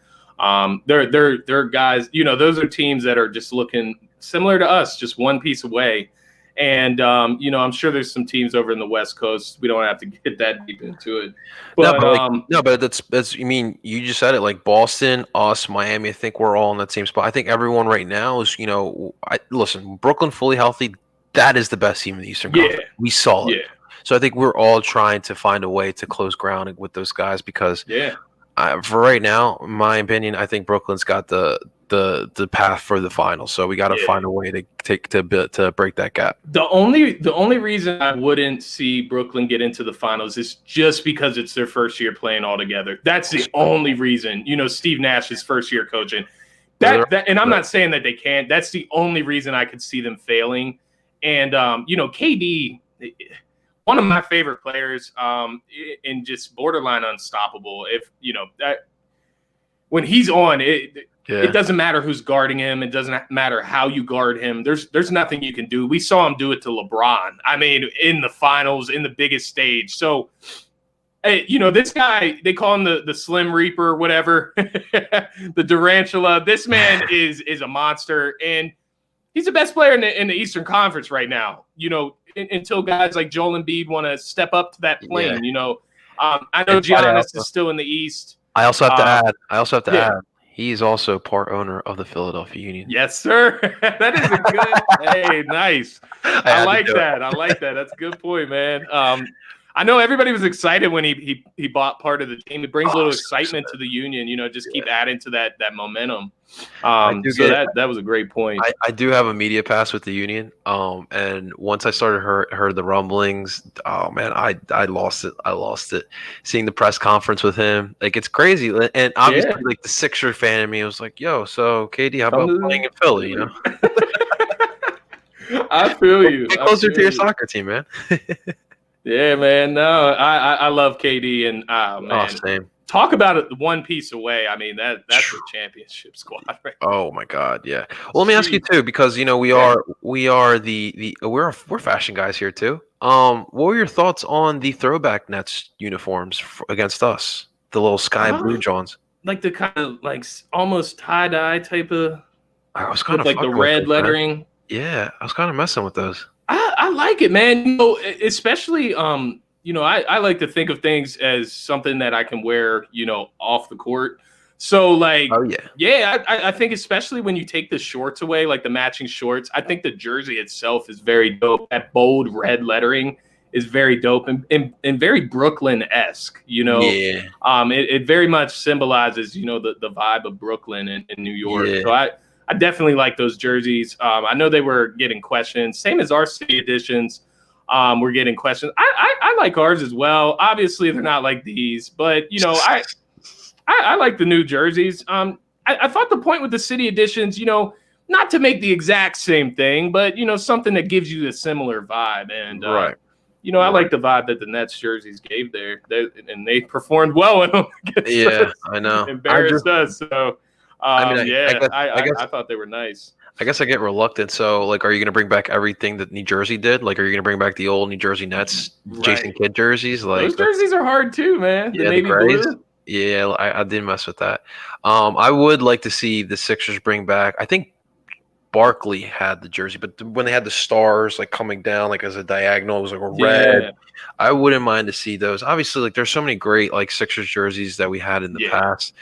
[SPEAKER 1] They're guys, those are teams that are just looking similar to us, just one piece away. And, I'm sure there's some teams over in the West Coast. We don't have to get that deep into it. But,
[SPEAKER 2] but that's, you just said it, like Boston, us, Miami. I think we're all in that same spot. I think everyone right now is, listen, Brooklyn fully healthy. That is the best team in the Eastern Conference. We saw it. So I think we're all trying to find a way to close ground with those guys because for right now, in my opinion, I think Brooklyn's got the path for the finals. So we got to find a way to break that gap.
[SPEAKER 1] The only reason I wouldn't see Brooklyn get into the finals is just because it's their first year playing all together. That's the only reason. Steve Nash's first year coaching. And I'm not saying that they can't. That's the only reason I could see them failing. And KD, one of my favorite players, and just borderline unstoppable. If that when he's on, it doesn't matter who's guarding him. It doesn't matter how you guard him. There's nothing you can do. We saw him do it to LeBron. I mean, in the finals, in the biggest stage. So, hey, this guy, they call him the Slim Reaper, whatever, the Durantula. This man is a monster, and he's the best player in the Eastern Conference right now. Until guys like Joel Embiid want to step up to that plane.
[SPEAKER 2] Yeah.
[SPEAKER 1] I know Giannis is still in the East.
[SPEAKER 2] I also have to add. He's also part owner of the Philadelphia Union.
[SPEAKER 1] Yes, sir. That is a good. Hey, nice. I like that. I like that. That's a good point, man. I know everybody was excited when he bought part of the team. It brings a little excitement to the Union. Just keep adding to that momentum. That was a great point.
[SPEAKER 2] I do have a media pass with the Union. And once I started heard the rumblings, oh man, I lost it. I lost it. Seeing the press conference with him, like it's crazy. And obviously, like the Sixer fan in me was like, "Yo, so KD, how about playing in Philly?"
[SPEAKER 1] I feel you.
[SPEAKER 2] Get closer to your soccer team, man.
[SPEAKER 1] Yeah, man. No, I love KD, and man,
[SPEAKER 2] same.
[SPEAKER 1] Talk about it one piece away. I mean, that's a championship squad, right?
[SPEAKER 2] Oh my God, yeah. Well, let me ask you too, because we're fashion guys here too. What were your thoughts on the throwback Nets uniforms against us? The little sky blue Johns,
[SPEAKER 1] like the kind of like almost tie dye type of.
[SPEAKER 2] I was kind of
[SPEAKER 1] like the red lettering.
[SPEAKER 2] Man. Yeah, I was kind of messing with those.
[SPEAKER 1] I like it, man. Especially I like to think of things as something that I can wear, off the court. So like, I think especially when you take the shorts away, like the matching shorts, I think the jersey itself is very dope. That bold red lettering is very dope and very Brooklyn-esque,
[SPEAKER 2] Yeah.
[SPEAKER 1] It very much symbolizes, the vibe of Brooklyn and New York.
[SPEAKER 2] Yeah.
[SPEAKER 1] So I definitely like those jerseys. I know they were getting questions, same as our city editions. We're getting questions. I like ours as well. Obviously, they're not like these, but I like the new jerseys. I thought the point with the city editions, not to make the exact same thing, but something that gives you a similar vibe. And
[SPEAKER 2] right.
[SPEAKER 1] I like the vibe that the Nets jerseys gave there, and they performed well in them.
[SPEAKER 2] I know.
[SPEAKER 1] Embarrassed us. So.
[SPEAKER 2] I
[SPEAKER 1] thought they were nice.
[SPEAKER 2] I guess I get reluctant. So, like, are you going to bring back everything that New Jersey did? Like, are you going to bring back the old New Jersey Nets Jason Kidd jerseys? Like,
[SPEAKER 1] those jerseys are hard too, man.
[SPEAKER 2] The navy blue. Yeah, I did mess with that. I would like to see the Sixers bring back. I think Barkley had the jersey, but when they had the stars like coming down like as a diagonal, it was like a red. I wouldn't mind to see those. Obviously, like there's so many great like Sixers jerseys that we had in the past.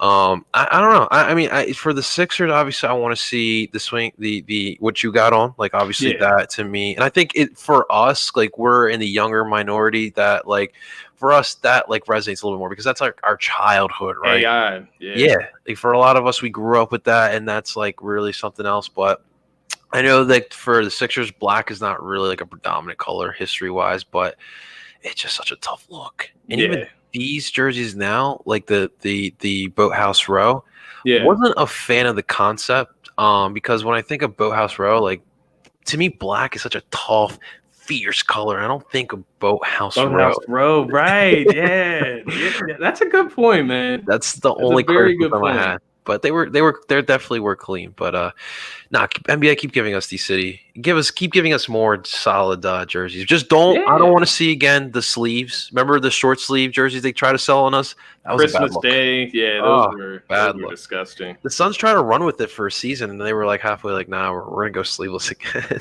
[SPEAKER 2] I don't know. I mean, for the Sixers, obviously, I want to see the swing, the what you got on. Like, obviously, that to me, and I think it for us, like we're in the younger minority that like for us that like resonates a little bit more because that's like our childhood, right? Yeah. Like for a lot of us, we grew up with that, and that's like really something else. But I know that for the Sixers, black is not really like a predominant color history wise, but it's just such a tough look, and even these jerseys now, like the Boathouse Row, wasn't a fan of the concept because when I think of Boathouse Row, like to me, black is such a tough, fierce color. I don't think of Boathouse Row.
[SPEAKER 1] Right? Yeah, that's a good point, man.
[SPEAKER 2] That's the only criticism I had. But they definitely were clean. But NBA keep giving us the city. Keep giving us more solid jerseys. Just don't. I don't want to see again the sleeves. Remember the short sleeve jerseys they try to sell on us? That was
[SPEAKER 1] Christmas Day. Yeah, those were disgusting.
[SPEAKER 2] The Suns tried to run with it for a season, and they were like halfway like, "Nah, we're gonna go sleeveless again."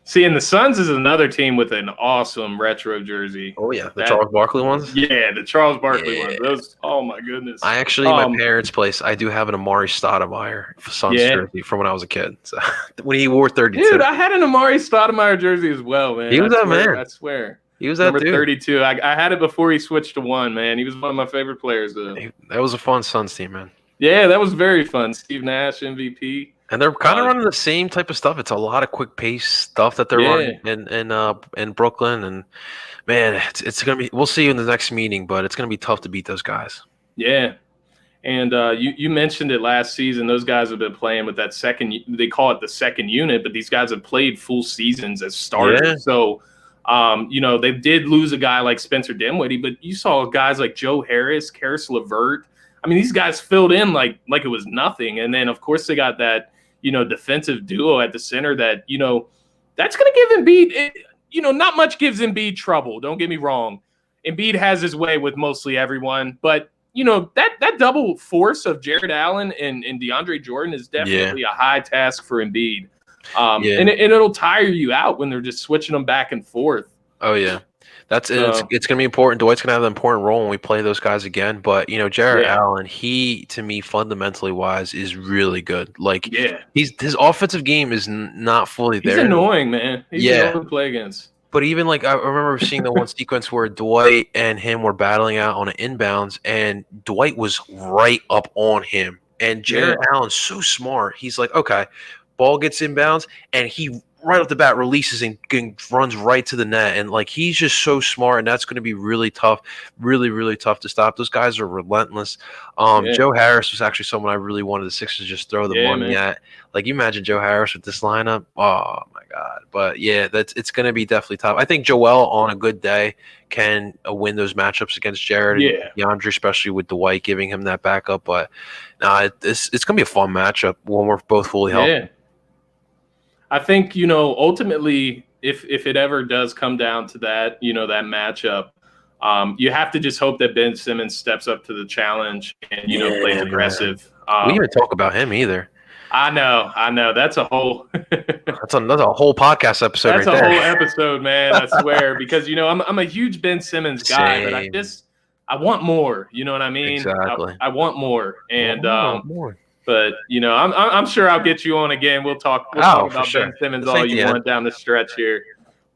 [SPEAKER 1] See, and the Suns is another team with an awesome retro jersey.
[SPEAKER 2] Oh yeah, the Charles Barkley ones.
[SPEAKER 1] Yeah, the Charles Barkley ones. Those. Oh my goodness.
[SPEAKER 2] I actually, my parents' place, I do have an Amari Stoudemire Suns jersey from when I was a kid. So when he wore 32.
[SPEAKER 1] Dude, I had an Amari Stoudemire jersey as well, man.
[SPEAKER 2] He was that man.
[SPEAKER 1] I swear.
[SPEAKER 2] He was that
[SPEAKER 1] number
[SPEAKER 2] dude.
[SPEAKER 1] 32. I had it before he switched to 1, man. He was one of my favorite players.
[SPEAKER 2] That was a fun Suns team, man.
[SPEAKER 1] Yeah, that was very fun. Steve Nash, MVP.
[SPEAKER 2] And they're kind of running the same type of stuff. It's a lot of quick pace stuff that they're running in Brooklyn. And man, it's gonna be. We'll see you in the next meeting, but it's gonna be tough to beat those guys. Yeah,
[SPEAKER 1] and you mentioned it last season. Those guys have been playing with that second. They call it the second unit, but these guys have played full seasons as starters. Yeah. So, they did lose a guy like Spencer Dinwiddie, but you saw guys like Joe Harris, Karis LeVert. I mean, these guys filled in like it was nothing. And then, of course, they got that, defensive duo at the center that, that's going to give Embiid, not much gives Embiid trouble. Don't get me wrong. Embiid has his way with mostly everyone. But, that double force of Jared Allen and DeAndre Jordan is definitely a high task for Embiid. And it'll tire you out when they're just switching them back and forth.
[SPEAKER 2] Oh, yeah. It's going to be important. Dwight's going to have an important role when we play those guys again. But, Jared Allen, he, to me, fundamentally wise, is really good. Like, his offensive game is not fully there.
[SPEAKER 1] He's annoying, man. He's annoying to play against.
[SPEAKER 2] But even, like, I remember seeing the one sequence where Dwight and him were battling out on an inbounds, and Dwight was right up on him. And Jared Allen's so smart. He's like, okay, ball gets inbounds, and he right off the bat releases and runs right to the net. And like, he's just so smart, and that's going to be really tough, really, really tough to stop. Those guys are relentless. Joe Harris was actually someone I really wanted the Sixers to just throw the money at. Like, you imagine Joe Harris with this lineup. Oh my God. But yeah, it's going to be definitely tough. I think Joel on a good day can win those matchups against Jared and DeAndre, especially with Dwight giving him that backup. But it's going to be a fun matchup when we're both fully healthy.
[SPEAKER 1] Yeah. I think, ultimately, if it ever does come down to that, that matchup, you have to just hope that Ben Simmons steps up to the challenge and, plays aggressive.
[SPEAKER 2] We didn't talk about him either.
[SPEAKER 1] I know. That's a whole
[SPEAKER 2] that's a whole podcast episode.
[SPEAKER 1] That's a whole episode, man. I swear, because I'm a huge Ben Simmons guy, but I want more. You know what I mean?
[SPEAKER 2] Exactly.
[SPEAKER 1] I want more, and more. But I'm sure I'll get you on again. We'll talk about Ben Simmons all you want down the stretch here.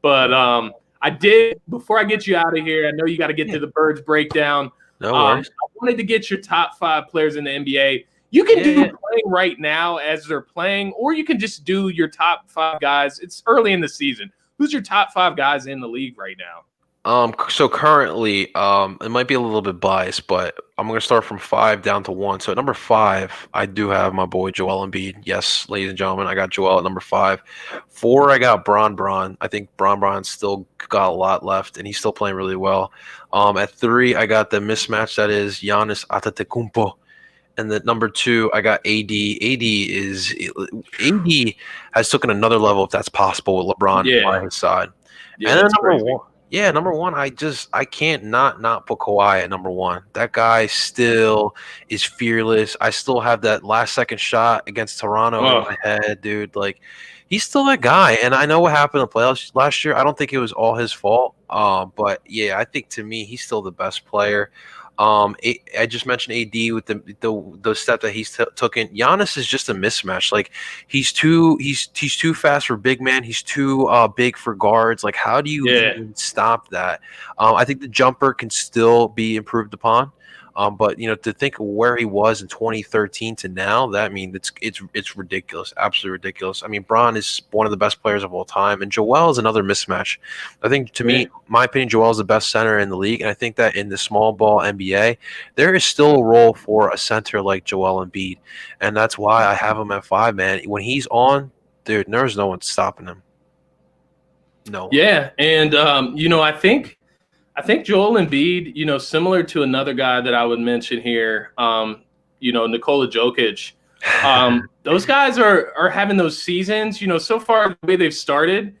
[SPEAKER 1] But I did, before I get you out of here, I know you got to get to the Birds breakdown.
[SPEAKER 2] No worries.
[SPEAKER 1] I wanted to get your top 5 players in the NBA. You can do playing right now as they're playing, or you can just do your top 5 guys. It's early in the season. Who's your top 5 guys in the league right now?
[SPEAKER 2] So currently, it might be a little bit biased, but I'm going to start from 5 down to 1. So at number 5, I do have my boy Joel Embiid. Yes, ladies and gentlemen, I got Joel at number 5. 4, I got Bron. I think Bron still got a lot left, and he's still playing really well. At 3, I got the mismatch that is Giannis Antetokounmpo. And at number 2, I got AD. AD has taken another level, if that's possible, with LeBron by his side.
[SPEAKER 1] Yeah,
[SPEAKER 2] and then number 1. Yeah, number 1, I can't not put Kawhi at number 1. That guy still is fearless. I still have that last-second shot against Toronto in my head, dude. Like, he's still that guy. And I know what happened in the playoffs last year. I don't think it was all his fault. But, yeah, I think, to me, he's still the best player. I just mentioned AD with the step that he's taken. Giannis is just a mismatch. Like, he's too fast for big man. He's too big for guards. Like, how do you even stop that? I think the jumper can still be improved upon. But to think of where he was in 2013 to now, that it's ridiculous, absolutely ridiculous. I mean, Bron is one of the best players of all time, and Joel is another mismatch. I think, to me, my opinion, Joel is the best center in the league, and I think that in the small ball NBA, there is still a role for a center like Joel Embiid, and that's why I have him at 5, man. When he's on, dude, there's no one stopping him. No.
[SPEAKER 1] Yeah, and I think Joel Embiid, similar to another guy that I would mention here, Nikola Jokic. Those guys are having those seasons. So far the way they've started,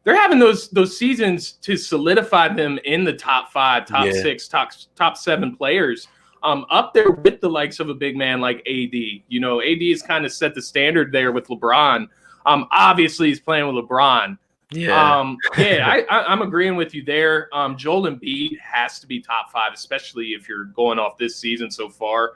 [SPEAKER 1] they're having those seasons to solidify them in the top 5, top 6, top 7 players. Up there with the likes of a big man like AD. AD has kind of set the standard there with LeBron. Obviously, he's playing with LeBron. I'm agreeing with you there. Joel Embiid has to be top 5, especially if you're going off this season so far.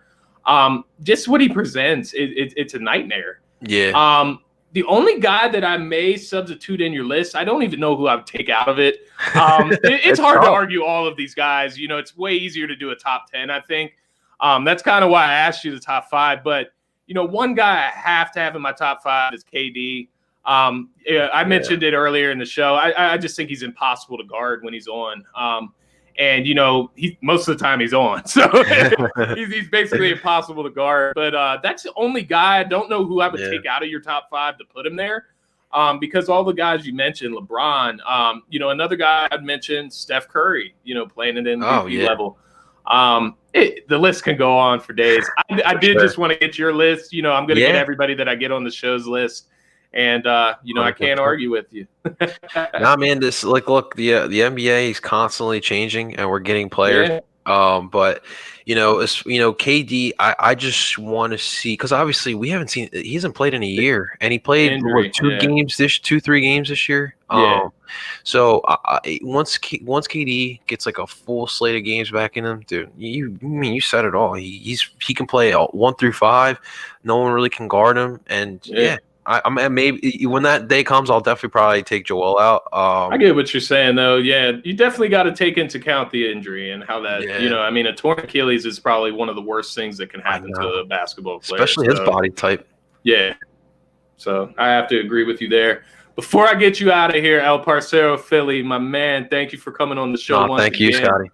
[SPEAKER 1] Just what he presents, it's a nightmare.
[SPEAKER 2] Yeah.
[SPEAKER 1] The only guy that I may substitute in your list, I don't even know who I would take out of it. It's hard to argue all of these guys. It's way easier to do a top 10, I think. That's kind of why I asked you the top 5. But, one guy I have to have in my top 5 is KD. I mentioned it earlier in the show. I just think he's impossible to guard when he's on. And he most of the time he's on, so he's basically impossible to guard. But that's the only guy. I don't know who I would take out of your top 5 to put him there, because all the guys you mentioned, LeBron. Another guy I'd mention, Steph Curry. Playing at MVP level. The list can go on for days. I did just want to get your list. You know, I'm going to get
[SPEAKER 2] Yeah.
[SPEAKER 1] everybody that I get on the show's list. And, you know, I can't
[SPEAKER 2] 100%.
[SPEAKER 1] argue with you.
[SPEAKER 2] Nah, man, this look, the NBA is constantly changing, and we're getting players.
[SPEAKER 1] Yeah.
[SPEAKER 2] But KD, I just want to see, because obviously he hasn't played in a year, and he played
[SPEAKER 1] Injury, yeah.
[SPEAKER 2] 3 games this year.
[SPEAKER 1] Yeah.
[SPEAKER 2] So once KD gets like a full slate of games back in him, dude, you said it all. He can play 1 through 5. No one really can guard him, and yeah. I'm maybe when that day comes, I'll definitely probably take Joel out.
[SPEAKER 1] I get what you're saying, though. Yeah, you definitely got to take into account the injury and how that, you know, I mean, a torn Achilles is probably one of the worst things that can happen to a basketball player.
[SPEAKER 2] Especially his body type.
[SPEAKER 1] Yeah. So I have to agree with you there. Before I get you out of here, El Parcero Philly, my man, thank you for coming on the show once
[SPEAKER 2] again. Thank you,
[SPEAKER 1] Scotty.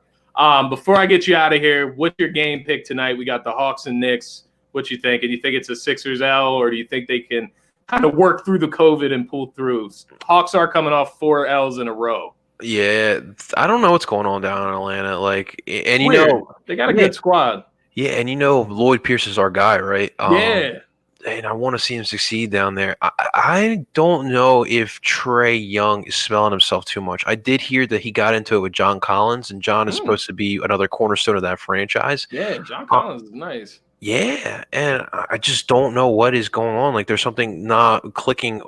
[SPEAKER 1] Before I get you out of here, what's your game pick tonight? We got the Hawks and Knicks. What you think? And you think it's a Sixers L, or do you think they can kind of work through the COVID and pull through? Hawks are coming off 4 L's in a row.
[SPEAKER 2] Yeah, I don't know what's going on down in Atlanta. Like, and
[SPEAKER 1] you know, they got a good squad.
[SPEAKER 2] Yeah, and you know, Lloyd Pierce is our guy, right?
[SPEAKER 1] Yeah.
[SPEAKER 2] And I want to see him succeed down there. I don't know if Trae Young is smelling himself too much. I did hear that he got into it with John Collins, and John is supposed to be another cornerstone of that franchise.
[SPEAKER 1] Yeah, John Collins is nice.
[SPEAKER 2] Yeah, and I just don't know what is going on. Like, there's something not clicking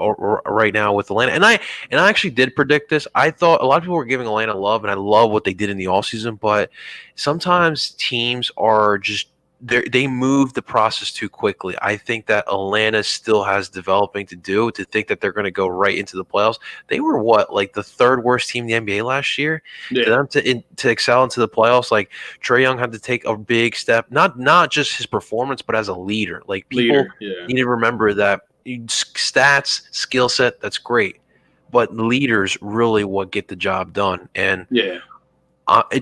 [SPEAKER 2] right now with Atlanta. And I actually did predict this. I thought a lot of people were giving Atlanta love, and I love what they did in the offseason. But sometimes teams are just they move the process too quickly. I think that Atlanta still has developing to do to think that they're going to go right into the playoffs. They were like the 3rd worst team in the NBA last year.
[SPEAKER 1] Yeah.
[SPEAKER 2] For them to excel into the playoffs, like Trae Young had to take a big step, not just his performance, but as a leader. Like, people need to remember that stats, skill set, that's great, but leaders really what get the job done. And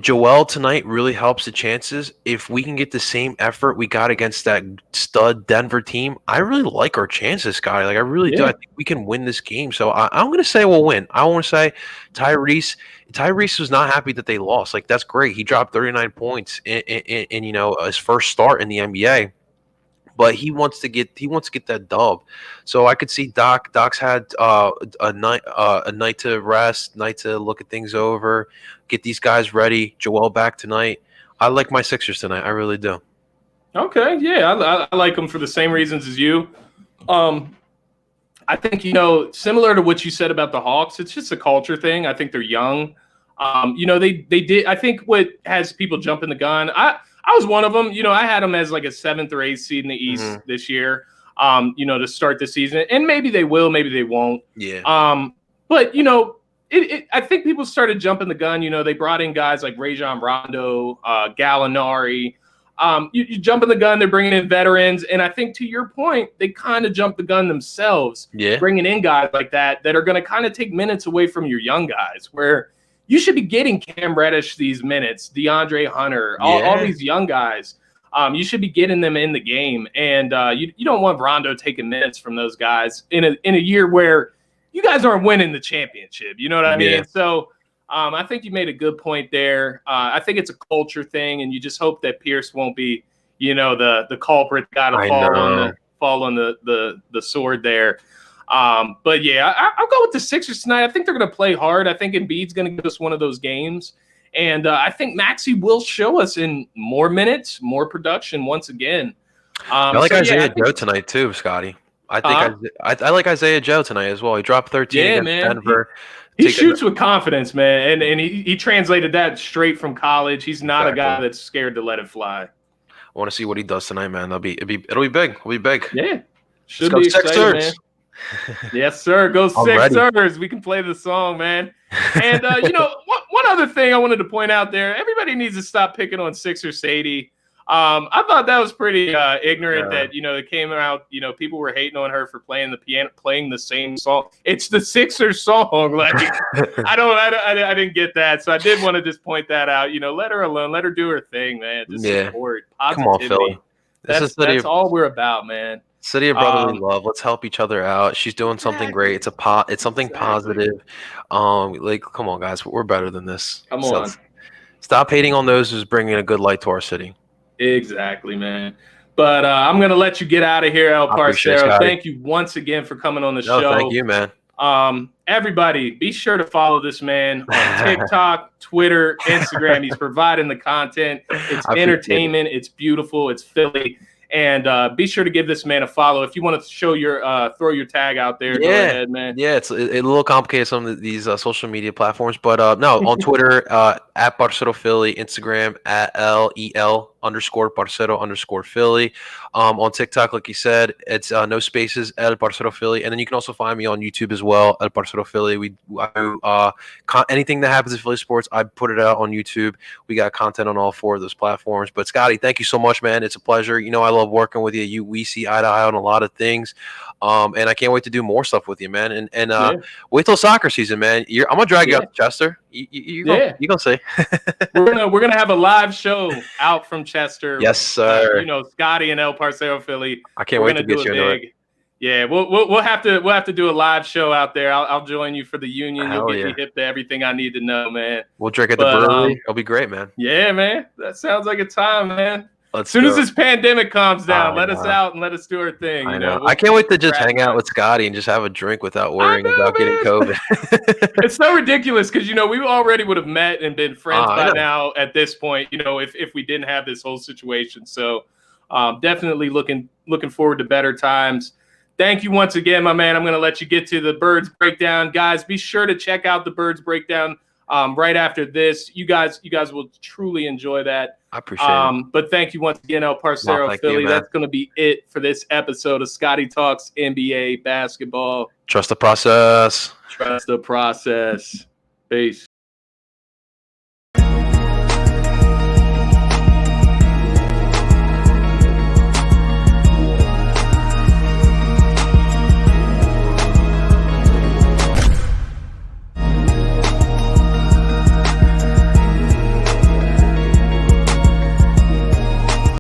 [SPEAKER 2] Joel tonight really helps the chances. If we can get the same effort we got against that stud Denver team, I really like our chances, Scotty. Like, I really do. I think we can win this game. So I'm going to say we'll win. I want to say Tyrese was not happy that they lost. Like, that's great. He dropped 39 points in you know, his first start in the NBA. But he wants to get that dub. So I could see Doc's had a night to rest, night to look at things over, get these guys ready. Joel back tonight. I like my Sixers tonight. I really do.
[SPEAKER 1] Okay, yeah, I like them for the same reasons as you. I think, you know, similar to what you said about the Hawks, it's just a culture thing. I think they're young. You know, they did. I think what has people jumping the gun. I was one of them. You know, I had them as like a 7th or 8th seed in the East this year, you know, to start the season. And maybe they will, maybe they won't.
[SPEAKER 2] Yeah.
[SPEAKER 1] But, you know, I think people started jumping the gun. You know, they brought in guys like Rajon Rondo, Gallinari. You jump in the gun, they're bringing in veterans. And I think, to your point, they kind of jumped the gun themselves, bringing in guys like that are going to kind of take minutes away from your young guys, where you should be getting Cam Reddish these minutes, DeAndre Hunter, all these young guys. You should be getting them in the game. And you don't want Rondo taking minutes from those guys in a year where you guys aren't winning the championship. You know what I mean? So I think you made a good point there. I think it's a culture thing, and you just hope that Pierce won't be, you know, the culprit guy to fall on the sword there. But yeah, I'll go with the Sixers tonight. I think they're going to play hard. I think Embiid's going to give us one of those games. And I think Maxey will show us in more minutes, more production once again.
[SPEAKER 2] I like Isaiah Joe tonight too, Scotty. I think I like Isaiah Joe tonight as well. He dropped 13 against Denver.
[SPEAKER 1] He shoots with confidence, man. And he translated that straight from college. He's not a guy that's scared to let it fly.
[SPEAKER 2] I want to see what he does tonight, man. It'll be big. It'll be big.
[SPEAKER 1] Yeah. Should be exciting, man. Yes, sir. Go Sixers. We can play the song, man. And, you know, one other thing I wanted to point out there, everybody needs to stop picking on Sixer Sadie. I thought that was pretty ignorant that, you know, it came out, you know, people were hating on her for playing the piano, playing the same song. It's the Sixers song. Like, I didn't get that. So I did want to just point that out. You know, let her alone. Let her do her thing, man. Just support positivity.
[SPEAKER 2] Come on, Philly.
[SPEAKER 1] That's all we're about, man.
[SPEAKER 2] City of brotherly love. Let's help each other out. She's doing something great. It's something positive. Like, come on, guys, we're better than this.
[SPEAKER 1] Come on.
[SPEAKER 2] Stop hating on those who's bringing a good light to our city.
[SPEAKER 1] Exactly, man. But I'm going to let you get out of here, El
[SPEAKER 2] I appreciate it,
[SPEAKER 1] Parcero.
[SPEAKER 2] Scotty.
[SPEAKER 1] Thank you once again for coming on the
[SPEAKER 2] No,
[SPEAKER 1] show.
[SPEAKER 2] thank you, man.
[SPEAKER 1] Everybody, be sure to follow this man on TikTok, Twitter, Instagram. He's providing the content. It's entertainment. It's beautiful. It's Philly. And be sure to give this man a follow. If you want to show your throw your tag out there, go ahead, man.
[SPEAKER 2] Yeah, it's a little complicated, some of these social media platforms, but no, on Twitter, at Parcero Philly, Instagram at LEL_Parcero_Philly. On TikTok, like you said, it's no spaces, El Parcero Philly, and then you can also find me on YouTube as well, El Parcero Philly. Anything that happens in Philly sports, I put it out on YouTube. We got content on all 4 of those platforms. But Scotty, thank you so much, man. It's a pleasure. You know, I love working with you. We see eye to eye on a lot of things. And I can't wait to do more stuff with you, man. And wait till soccer season, man. I'm gonna drag you out to Chester. You gonna see.
[SPEAKER 1] we're gonna have a live show out from Chester.
[SPEAKER 2] Yes, sir.
[SPEAKER 1] Scotty and El Parcero Philly.
[SPEAKER 2] I can't wait to get you into it.
[SPEAKER 1] Yeah, we'll have to do a live show out there. I'll join you for the union. You'll get me hip to everything I need to know, man.
[SPEAKER 2] We'll drink at the brewery. It'll be great, man.
[SPEAKER 1] Yeah, man. That sounds like a time, man. As soon as this pandemic calms down, let us out and let us do our thing.
[SPEAKER 2] I know. I can't wait to just hang out with Scotty and just have a drink without worrying about getting COVID.
[SPEAKER 1] It's so ridiculous because, we already would have met and been friends by now at this point, if we didn't have this whole situation. So definitely looking forward to better times. Thank you once again, my man. I'm going to let you get to the Birds Breakdown. Guys, be sure to check out the Birds Breakdown right after this. You guys will truly enjoy that.
[SPEAKER 2] I appreciate it.
[SPEAKER 1] But thank you once again, El Parcero Philly. That's going to be it for this episode of Scotty Talks NBA Basketball.
[SPEAKER 2] Trust the process.
[SPEAKER 1] Trust the process. Peace.